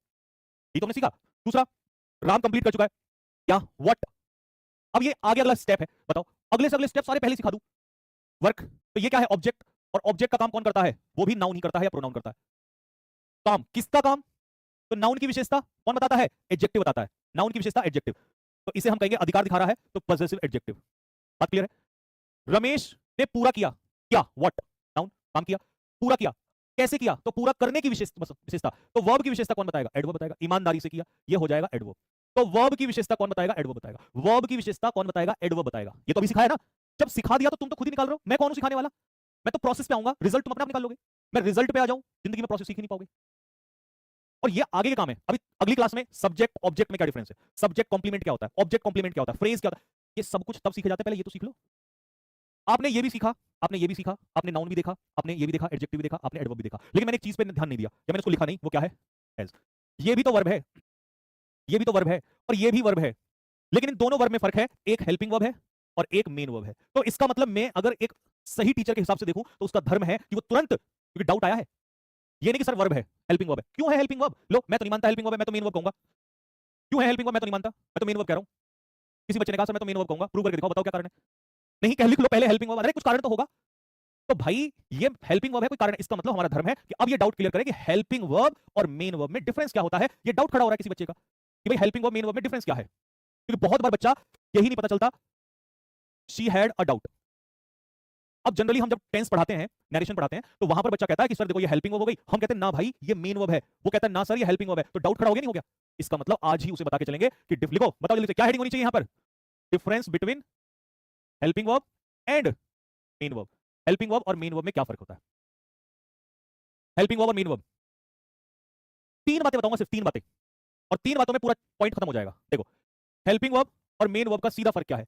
ये तो हमने सीखा। दूसरा राम कंप्लीट कर चुका है, क्या, व्हाट। अब ये आगे अगला स्टेप है, बताओ अगले से अगले स्टेप सारे पहले सिखा दूं। वर्क, तो ये क्या है, ऑब्जेक्ट, और ऑब्जेक्ट का काम कौन करता है, वो भी नाउन ही करता है या प्रोनाउन करता है। काम किसका काम, तो नाउन की विशेषता कौन बताता है, एडजेक्टिव बताता है। नाउन की विशेषता एडजेक्टिव, तो इसे हम कहेंगे अधिकार दिखा रहा है तो पॉसेसिव एडजेक्टिव। बात क्लियर है। रमेश ने पूरा किया, क्या, व्हाट, नाउन, काम किया, पूरा किया, कैसे किया, तो पूरा करने की विशेषता। तो वर्ब की विशेषता कौन बताएगा, एडवर्ब बताएगा। ईमानदारी से किया, ये हो जाएगा एडवर्ब। तो वर्ब की विशेषता कौन बताएगा, एडवर्ब बताएगा। वर्ब की विशेषता कौन बताएगा, एडवर्ब बताएगा। ये तो अभी सिखाया ना, जब सिखा दिया तो तुम तो खुद ही निकाल रहे हो, मैं कौन हूं सिखाने वाला। मैं तो प्रोसेस पे आऊंगा, रिजल्ट तुम अपने आप निकाल लोगे। मैं रिजल्ट पे आ जाऊं, जिंदगी में प्रोसेस सीख ही नहीं पाओगे। और ये आगे के काम है। अभी अगली क्लास में सब्जेक्ट ऑब्जेक्ट में क्या डिफरेंस है, सब्जेक्ट कॉम्प्लीमेंट क्या होता है, ऑब्जेक्ट कॉम्प्लीमेंट क्या होता है, फ्रेज क्या होता है, ये सब कुछ तब सीखे जाते हैं, पहले ये तो सीख लो। आपने ये भी सीखा, आपने ये भी सीखा, आपने नाउन भी देखा, आपने ये भी देखा, एडजेक्टिव भी देखा, आपने एडवर्ब भी देखा, लेकिन मैंने एक चीज पे ध्यान नहीं दिया, या मैंने उसको लिखा नहीं, वो क्या है, एज। ये भी तो वर्ब है, ये भी तो वर्ब है, और ये भी वर्ब है, लेकिन इन दोनों वर्ब में फर्क है, एक हेल्पिंग वर्ब है और एक मेन वर्ब है। तो इसका मतलब मैं अगर एक सही टीचर के हिसाब से देखूं तो उसका धर्म है कि वो तुरंत, क्योंकि डाउट आया है, ये नहीं कि सर वर्ब है, हेल्पिंग वर्ब है। क्यों है हेल्पिंग वर्ब, लो मैं तो नहीं मानता हेल्पिंग वर्ब है, मैं तो मेन वर्ब कहूंगा। क्यों है हेल्पिंग वर्ब, मैं तो नहीं मानता, मैं तो मेन वर्ब कह रहा हूं। किसी बच्चे ने कहा सर मैं तो मेन वर्ब कहूंगा, प्रूव करके दिखाओ, बताओ क्या कारण है। नहीं कह, लिख लो पहले हेल्पिंग वर्ब, अरे कुछ कारण तो होगा। तो भाई ये हेल्पिंग वर्ब है, कोई कारण है। इसका मतलब हमारा धर्म है कि अब ये डाउट क्लियर करें कि हेल्पिंग वर्ब और मेन वर्ब में डिफरेंस क्या होता है। ये डाउट खड़ा हो रहा है किसी बच्चे का कि भाई हेल्पिंग वर्ब मेन वर्ब में डिफरेंस क्या है, क्योंकि बहुत बार बच्चा यही नहीं पता चलता। She had a doubt. अब जनरली हम जब टेंस पढ़ाते हैं, नरेशन पढ़ाते हैं, तो वहां पर बच्चा कहता है कि सर देखो ये हेल्पिंग वर्ब हो गई, हम कहते हैं ना भाई ये मेन वर्ब है, वो कहता है ना सर ये हेल्पिंग वर्ब है, तो डाउट खड़ा हो गया नहीं हो गया। इसका मतलब आज ही उसे बता के चलेंगे कि लिखो, बताओ जल्दी से क्या हेडिंग होनी चाहिए यहां पर, difference between helping verb and main verb. Helping verb और मेन वर्ब में क्या फर्क होता है, हेल्पिंग वर्ब और मेन वर्ब। 3 बातें बताऊंगा, सिर्फ 3 बातें, और 3 बातों में पूरा पॉइंट खत्म हो जाएगा। देखो हेल्पिंग वर्ब और मेन वर्ब का सीधा फर्क क्या है।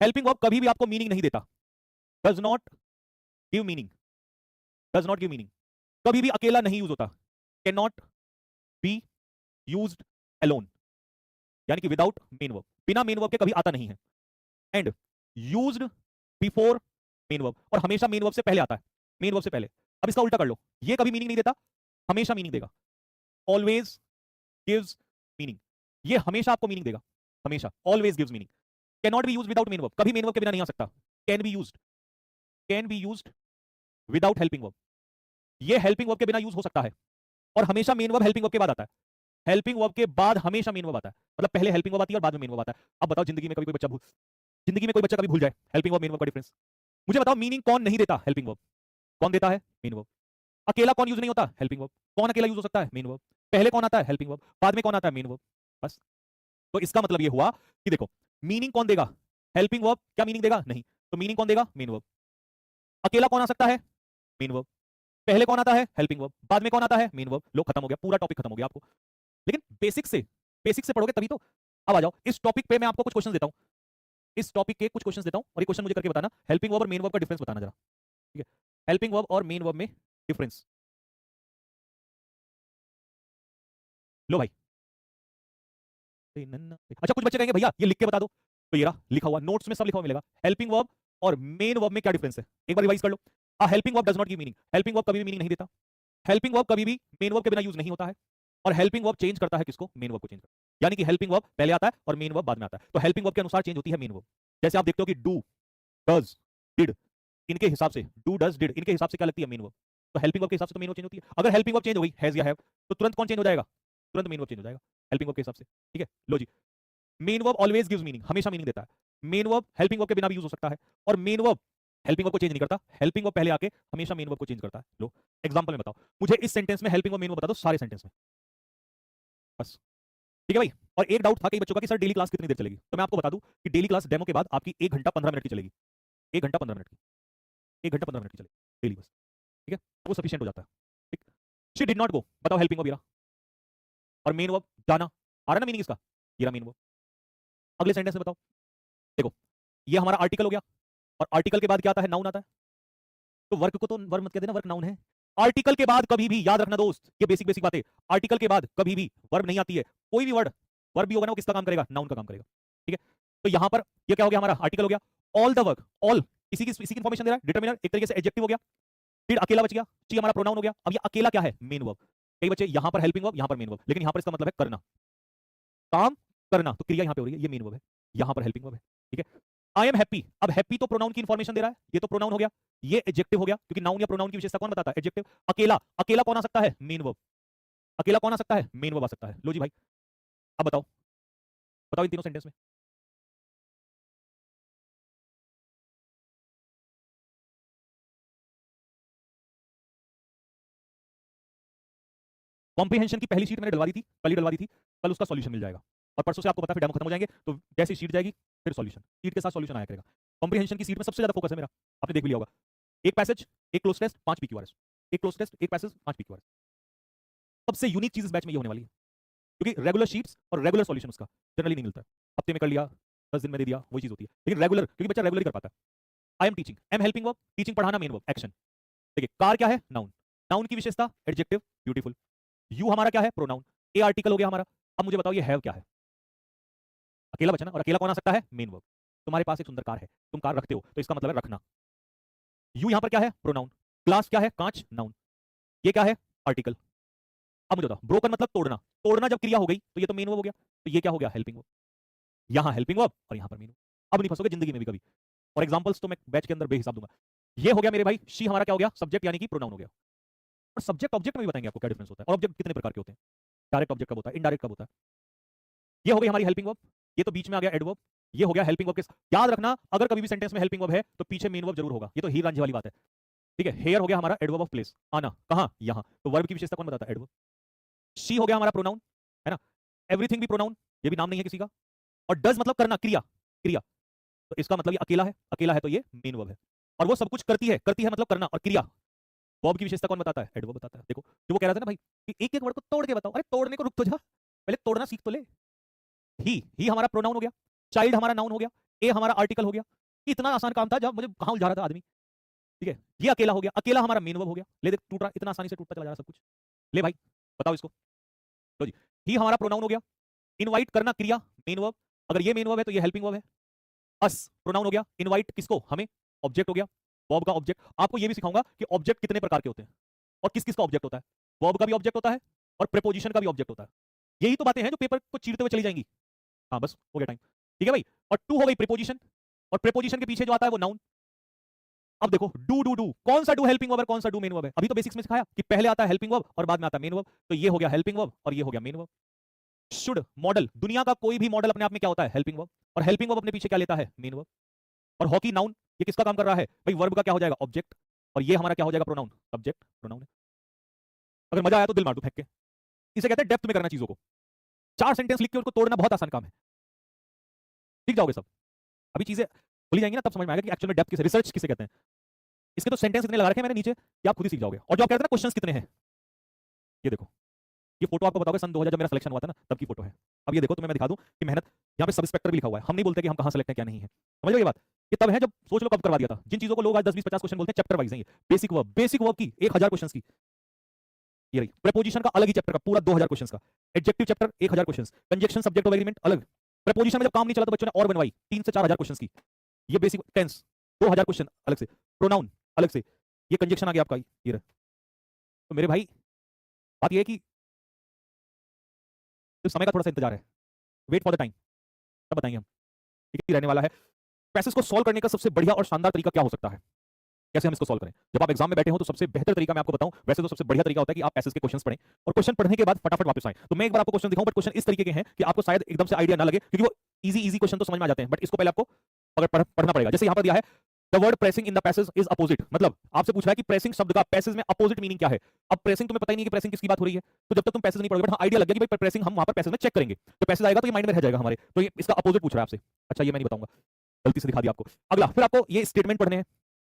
हेल्पिंग वर्ब कभी भी आपको मीनिंग नहीं देता, does not give meaning, does not give meaning, कभी भी अकेला नहीं यूज होता, can not be used alone, यानी कि विदाउट मेन वर्ब, बिना मेन वर्ब के कभी आता नहीं है। And used before main verb, और हमेशा मेन वर्ब से पहले आता है, मेन वर्ब से पहले। अब इसका उल्टा कर लो, ये कभी मीनिंग नहीं देता, हमेशा मीनिंग देगा, ऑलवेज गिव्स मीनिंग, ये हमेशा आपको मीनिंग देगा। हमेशा, always gives meaning. Can not be used without main verb, कभी मेन वर्ब के बिना नहीं आ सकता। Can be used without helping verb, ये हेल्पिंग वर्ब के बिना यूज हो सकता है, और हमेशा मेन वर्ब हेल्पिंग वर्ब के बाद आता है। हेल्पिंग वर्ब के बाद हमेशा मेन वर्ब आता है, मतलब पहले हेल्पिंग वर्ब आती है और बाद में मेन वर्ब आता है। अब बताओ, जिंदगी में कोई बच्चा कभी भूल जाए हेल्पिंग वर्ब मेन वर्ब का डिफरेंस? मुझे बताओ, मीनिंग कौन नहीं देता? Helping verb. कौन देता है? Main verb. अकेला कौन यूज नहीं होता? Helping verb. कौन अकेला यूज हो सकता है? Main verb. पहले कौन आता है? Helping verb. बाद में कौन आता है? Main verb. बस। तो इसका मतलब ये हुआ कि देखो, मीनिंग कौन देगा? Helping verb. क्या मीनिंग देगा? नहीं। तो मीनिंग कौन देगा? Main verb. अकेला कौन आ सकता है? Main verb. पहले कौन आता है? Helping verb. बाद में कौन आता है? Main verb. लो, खत्म हो गया, पूरा टॉपिक खत्म हो गया आपको। लेकिन बेसिक से पढ़ोगे तभी तो। अब आ जाओ, इस टॉपिक पे मैं आपको कुछ क्वेश्चन देता हूं, इस टॉपिक के कुछ क्वेश्चन देता हूं, और ये क्वेश्चन मुझे करके बताना, हेल्पिंग वर्ब और मेन वर्ब का डिफरेंस बताना जरा। ठीक है, हेल्पिंग वर्ब और मेन वर्ब में डिफरेंस। लो भाई। अच्छा, कुछ बच्चे कहेंगे भैया ये लिख के बता दो, तो ये रहा लिखा हुआ, नोट्स में सब लिखा हुआ मिलेगा। हेल्पिंग वर्ब और मेन वर्ब में क्या डिफरेंस है, एक बार रिवाइज कर लो। Helping verb does not give meaning, helping verb कभी भी मीनिंग नहीं देता। हेल्पिंग वर्ब कभी भी मेन वर्ब के बिना यूज नहीं होता है, और हेल्पिंग वर्ब चेंज करता है किसको? मेन वर्ब को चेंज करता है। यानी कि हेल्पिंग वर्ब पहले आता है और मेन वर्ब बाद में आता है, तो हेल्पिंग वर्ब के अनुसार चेंज होती है मेन वर्ब। जैसे आप देखते हो कि डू, डज, डिड, इनके हिसाब से, डू डज डिड, इनके हिसाब से क्या लगती है? Main verb. तो हेल्पिंग वर्ब के हिसाब से तो मेन वर्ब चेंज होती है। अगर हेल्पिंग वर्ब चेंज हो गई, हैज या हैव, तो तुरंत कौन चेंज हो जाएगा? तुरंत मेन वर्ब चेंज हो जाएगा, हेल्पिंग वर्ब के हिसाब से। ठीक है, लो जी। Main verb always gives meaning, हमेशा मीनिंग देता है। मेन वर्ब हेल्पिंग वर्ब के बिना भी यूज हो सकता है, और मेन वर्ब हेल्पिंग वर्ब को चेंज नहीं करता, हेल्पिंग वर्ब पहले आके हमेशा मेन वर्ब को चेंज करता है। लो, एग्जांपल में बताओ मुझे, इस सेंटेंस में हेल्पिंग वर्ब मेन वर्ब बता दो, सारे सेंटेंस में, बस। ठीक है भाई। और एक डाउट था कई बच्चों का कि सर डेली क्लास कितनी देर चलेगी, तो मैं आपको बता दूं कि डेली क्लास डेमो के बाद आपकी 1 घंटा 15 मिनट की चलेगी। 1 घंटा 15 मिनट की, 1 घंटा 15 मिनट की चलेगी डेली, बस। ठीक है, वो सफिशिएंट हो जाता है। ठीक। शी डिड नॉट गो, बताओ हेल्पिंग वर्ब ये रहा, और मेन वर्ब जाना, आ रहा ना मीनिंग इसका, ये रहा मेन वर्ब। अगले सेंटेंस में बताओ, देखो ये हमारा आर्टिकल हो गया, और आर्टिकल के बाद क्या आता है? नाउन आता है। तो वर्क को तो वर्ब मत कह देना, वर्क नाउन है। आर्टिकल के बाद कभी भी, याद रखना दोस्त, ये बेसिक बेसिक बातें, आर्टिकल के बाद कभी भी वर्ब नहीं आती है। कोई भी वर्ड वर्ब भी होगा ना, वो किसका काम करेगा? नाउन का काम करेगा। ठीक है, तो यहां पर ये क्या हो गया? हमारा आर्टिकल हो गया। ऑल द वर्क, ऑल इसी की इंफॉर्मेशन दे रहा है, डिटरमिनर एक तरीके से एडजेक्टिव हो गया। फिर अकेला बच गया, ची हमारा प्रोनाउन हो गया। अब ये अकेला क्या है? Main verb. कई बच्चे यहां पर हेल्पिंग वर्ब, यहां पर मेन वर्ब, लेकिन यहां पर इसका मतलब है करना, काम करना, तो क्रिया यहां पे हो रही है, ये मेन वर्ब है, यहां पर हेल्पिंग वर्ब है। ठीक है, आई एम हैप्पी, अब हैप्पी तो प्रोनाउन की इंफॉर्मेशन दे रहा है, ये तो प्रोनाउन हो गया, ये एडजेक्टिव हो गया, क्योंकि नाउन या प्रोनाउन की विशेषता कौन बताता है? एडजेक्टिव। अकेला, अकेला कौन आ सकता है? Main verb. अकेला कौन आ सकता है? मेन वर्ब आ सकता है। लो जी भाई, अब बताओ, बताओ इन तीनों सेंटेंस में। कॉम्प्रिहेंशन की पहली शीट मैंने डलवा दी थी, कल ही डलवा दी थी, कल उसका सॉल्यूशन मिल जाएगा, और परसों से आपको पता है फिर डेमो खत्म हो जाएंगे, तो जैसी शीट जाएगी फिर सॉल्यूशन, शीट के साथ सॉल्यूशन आया करेगा। कॉम्प्रिहेंशन की शीट में सबसे ज्यादा फोकस है मेरा, आपने देख भी लिया होगा। एक पैसेज, एक क्लोज टेस्ट, 5 पीक्यूआरएस, एक क्लोज टेस्ट, एक पैसेज, 5 पीक्यूआरएस। सबसे यूनिक चीज इस बैच में ये होने वाली है, क्योंकि रेगुलर शीट्स और रेगुलर सॉल्यूशन उसका जनरली नहीं मिलता है। हफ्ते में कर लिया, 10 दिन में दे दिया, वही चीज होती है, लेकिन रेगुलर, क्योंकि बच्चा रेगुलर कर पाता है। I am teaching, am helping verb, teaching पढ़ाना मेन वर्ब, एक्शन। देखिए कार क्या है? नाउन, नाउन की विशेषता एडजेक्टिव, ब्यूटीफुल। यू हमारा क्या है? प्रोनाउन। ए आर्टिकल हो गया हमारा। अब मुझे बताओ ये हैव क्या है? अकेला बचा ना, और अकेला कौन आ सकता है? Main verb. तुम्हारे पास एक सुंदर कार है, तुम कार रखते हो, तो इसका मतलब है रखना। यू यहां पर क्या है? प्रोनाउन। ग्लास क्या है? कांच, नाउन। ये क्या है? आर्टिकल। अब मुझे बताओ, ब्रोकन मतलब तोड़ना, तोड़ना जब क्रिया हो गई तो ये तो मेन वर्ब हो गया, तो ये क्या हो गया? Helping verb. यहां हेल्पिंग वर्ब और यहां पर मेन वर्ब। अब नहीं फंसोगे जिंदगी में भी कभी, और एग्जांपल्स तो मैं बैच के अंदर बेहिसाब दूंगा। ये हो गया मेरे भाई, शी हमारा क्या हो गया? सब्जेक्ट यानी कि प्रोनाउन हो गया। और सब्जेक्ट ऑब्जेक्ट में भी बताएंगे आपको क्या डिफरेंस होता है, और ऑब्जेक्ट कितने प्रकार के होते हैं, डायरेक्ट ऑब्जेक्ट कब होता है, इनडायरेक्ट कब होता है। ये हो गई हमारी हेल्पिंग वर्ब, ये तो बीच में आ गया एडवर्ब, ये हो गया हेल्पिंग वर्ब के। याद रखना, अगर कभी भी सेंटेंस में हेल्पिंग वर्ब है तो पीछे मेन वर्ब जरूर होगा, ये तो हीर रांझे वाली बात है। ठीक है, हेयर हो गया हमारा एडवर्ब ऑफ प्लेस, आना, कहां? यहां, तो वर्ब की विशेषता कौन बताता है? एडवर्ब। शी हो गया हमारा प्रोनाउन, है ना, एवरीथिंग भी प्रोनाउन, ये भी नाम नहीं है किसी का। और डज मतलब करना, क्रिया, क्रिया, तो इसका मतलब ये अकेला है, अकेला है तो ये मेन वर्ब है। और वो सब कुछ करती है मतलब करना, और क्रिया, वर्ब की विशेषता कौन बताता है? एडवर्ब बताता है। देखो जो वो कह रहा था ना भाई कि एक एक वर्ड को तोड़ के बताओ, अरे तोड़ने को रुक तो जा, पहले तोड़ना सीख तो ले। ही हमारा प्रोनाउन हो गया, चाइल्ड हमारा नाउन हो गया, ए हमारा आर्टिकल हो गया। इतना आसान काम था, जब मुझे कहां उलझा रहा था आदमी। ठीक है, ये अकेला हो गया, अकेला हमारा मेन वर्ब हो गया। ले देख टूट रहा, इतना आसानी से टूटता चला जा रहा सब कुछ। ले भाई, बताओ इसको। लो जी, ही हमारा प्रोनाउन हो गया, इनवाइट करना क्रिया, मेन वर्ब। अगर ये मेन वर्ब है तो ये हेल्पिंग वर्ब है। अस प्रोनाउन हो गया, इनवाइट किसको? हमें, ऑब्जेक्ट हो गया, वर्ब का ऑब्जेक्ट। आपको ये भी सिखाऊंगा कि ऑब्जेक्ट कितने प्रकार के होते हैं और किस किस का ऑब्जेक्ट होता है। वर्ब का भी ऑब्जेक्ट होता है और प्रीपोजिशन का भी ऑब्जेक्ट होता है। यही तो बातें हैं जो पेपर को चीरते हुए चली जाएंगी। हाँ बस हो गया टाइम, ठीक है भाई। और टू हो गई प्रीपोजिशन, और प्रीपोजिशन के पीछे जो आता है वो नाउन। अब देखो डू कौन सा डू हेल्पिंग वर्ब है, कौन सा डू मेन वर्ब है। अभी तो बेसिक्स में सिखाया कि पहले आता है हेल्पिंग वर्ब और बाद में आता है मेन वर्ब, तो ये हो गया हेल्पिंग वर्ब और ये हो गया मेन वर्ब। शुड मॉडल, दुनिया का कोई भी मॉडल अपने आप में क्या होता है, हेल्पिंग वर्ब, और हेल्पिंग वर्ब अपने पीछे क्या लेता है, मेन वर्ब। और हॉकी नाउन, ये किसका काम कर रहा है भाई, वर्ब का क्या हो जाएगा, ऑब्जेक्ट, और ये हमारा क्या हो जाएगा, प्रोनाउन, सब्जेक्ट प्रोनाउन है। अगर मजा आया तो दिल मार दो फेंक के, इसे कहते हैं डेप्थ में करना चीजों को। 4 सेंटेंस लिख के उनको तोड़ना बहुत आसान काम है, सीख जाओगे सब। अभी चीजें खुली जाएंगी ना तब समझ में आएगा कि एक्चुअल में डेप्थ किसे, रिसर्च किसे कहते हैं। इसके तो सेंटेंस इतने लगा रखे हैं मैंने नीचे कि आप खुद ही सीख जाओगे। और जो आप कहते हैं ना क्वेश्चंस कितने हैं, ये देखो, ये फोटो आपको बताओगे सन 2000 जब मेरा सिलेक्शन हुआ था ना तब की फोटो है। अब ये देखो तुम्हें मैं दिखा दूं कि मेहनत, यहाँ पे सब इंस्पेक्टर भी लिखा हुआ है। हम नहीं बोलते कि हम कहां सेलेक्ट है क्या नहीं है, समझ लो ये बात। ये तब है जब सोच लो कब करवा दिया था। जिन चीजों को लोग आज 20-20-50 क्वेश्चन बोलते हैं, चैप्टर वाइज है ये। बेसिक वर्ब की 1000 क्वेश्चन की, ये रही। प्रीपोजिशन का अलग ही चैप्टर का पूरा 2000 क्वेश्चन का। Adjective chapter 1000 question, conjunction subject of agreement अलग। प्रीपोजिशन में जब काम नहीं चला तो बच्चों ने और बनवाई 3 से 4000 क्वेश्चन की। ये बेसिक टेंस 2000 क्वेश्चन अलग से, प्रोनाउन अलग से, ये कंजक्शन आ गया आपका, ये रहा। तो मेरे भाई बात ये है कि तो समय का थोड़ा सा इंतजार है, वेट फॉर द टाइम, तब बताएंगे हम ठीक है रहने वाला है। पैसेज को सॉल्व करने का सबसे बढ़िया और शानदार तरीका क्या हो सकता है, कैसे हम इसको सॉल्व करें। जब आप एग्जाम में बैठे हो तो सबसे बेहतर तरीका मैं आपको बताऊं, वैसे तो सबसे बढ़िया तरीका होता है कि आप पैसेज के क्वेश्चन्स पढ़ें और क्वेश्चन पढ़ने के बाद फटाफट वापस आएं। तो मैं एक बार आपको क्वेश्चन दिखाऊं, बट क्वेश्चन इस तरीके के हैं कि आपको शायद एकदम से आइडिया ना लगे, क्योंकि वो इजी क्वेश्चन तो समझ में आ जाते हैं, बट इसको पहले आपको अगर पढ़ना पड़ेगा। जैसे यहां पर दिया है the word pressing in the passage is opposite, मतलब आपसे पूछ रहा है कि प्रेसिंग शब्द का पैसेज में अपोजिट मीनिंग क्या है। अब प्रेसिंग तुम्हें पता ही नहीं कि प्रेसिंग किसकी बात हो रही है, तो जब तक तुम पैसेज नहीं पढ़ोगे, बट हाँ आइडिया लग गया कि भाई प्रेसिंग हम वहां पर पैसेज में चेक करेंगे, तो पैसेज आएगा तो ये माइंड में रह जाएगा हमारे, तो ये इसका अपोजिट पूछ रहा है आपसे। अच्छा ये मैं नहीं बताऊंगा, गलती से दिखा दिया आपको। अगला फिर आपको ये स्टेटमेंट पढ़ने हैं,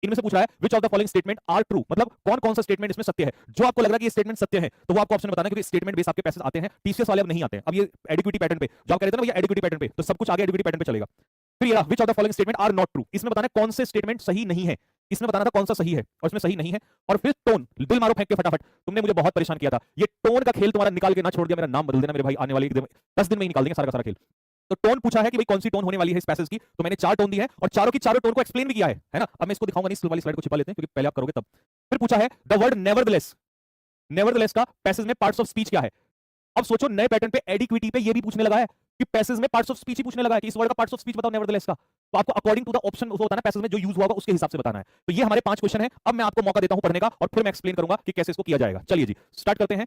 इनमें से पूछ रहा है which of the following statement are true, मतलब कौन कौन सा स्टेटमेंट इसमें सत्य है। जो आपको लग रहा है कि ये स्टेटमेंट सत्य है तो वो आपको ऑप्शन बताना है, क्योंकि स्टेटमेंट बेस आपके पैसेज आते हैं, टीसीएस वाले अब नहीं आते हैं। अब ये एडिक्विटी पैटर्न पे जो आप कह रहे थे ना भैया, एडिक्विटी पैटर्न पे, तो सब कुछ आगे एडिक्विटी पैटर्न पे चलेगा। फिर ये which of the following statement are not true, इसमें बताना है कौन से स्टेटमेंट सही नहीं है, इसमें बताना था कौन सा सही है और इसमें सही नहीं है। और फिर टोन, दिल मारो फेंक के फटाफट, तुमने मुझे बहुत परेशान किया था, ये टोन का खेल तुम्हारा निकाल के ना छोड़ दिया, मेरा नाम बदल देना मेरे भाई, आने वाले 10 दिन में ही निकाल देंगे सारा का सारा खेल। तो टोन पूछा है कि भाई कौन सी टोन होने वाली है इस पैसेज की, तो मैंने 4 टोन दी है और चारों की चारों टोन को एक्सप्लेन भी किया है ना। अब मैं इसको दिखाऊंगा नहीं, इस वाली स्लाइड को छिपा लेते हैं क्योंकि पहले आप करोगे तब। फिर पूछा है द वर्ड नेवरदलेस, नेवरदलेस का पैसेज में पार्ट्स ऑफ स्पीच क्या है। अब सोचो नए पैटर्न पे एडिक्विटी पे ये भी पूछने लगा है कि पैसेज में पार्ट्स ऑफ स्पीच ही पूछने लगा है कि इस वर्ड का पार्ट्स ऑफ स्पीच बताओ नेवरदलेस का। तो आपको अकॉर्डिंग टू द ऑप्शन उसको बताना है, पैसेज में जो यूज हुआ होगा उसके हिसाब से बताना है। तो ये हमारे 5 क्वेश्चन है। अब मैं आपको मौका देता हूं पढ़ने का और फिर मैं एक्सप्लेन करूंगा कि कैसे इसको किया जाएगा। चलिए जी स्टार्ट करते हैं।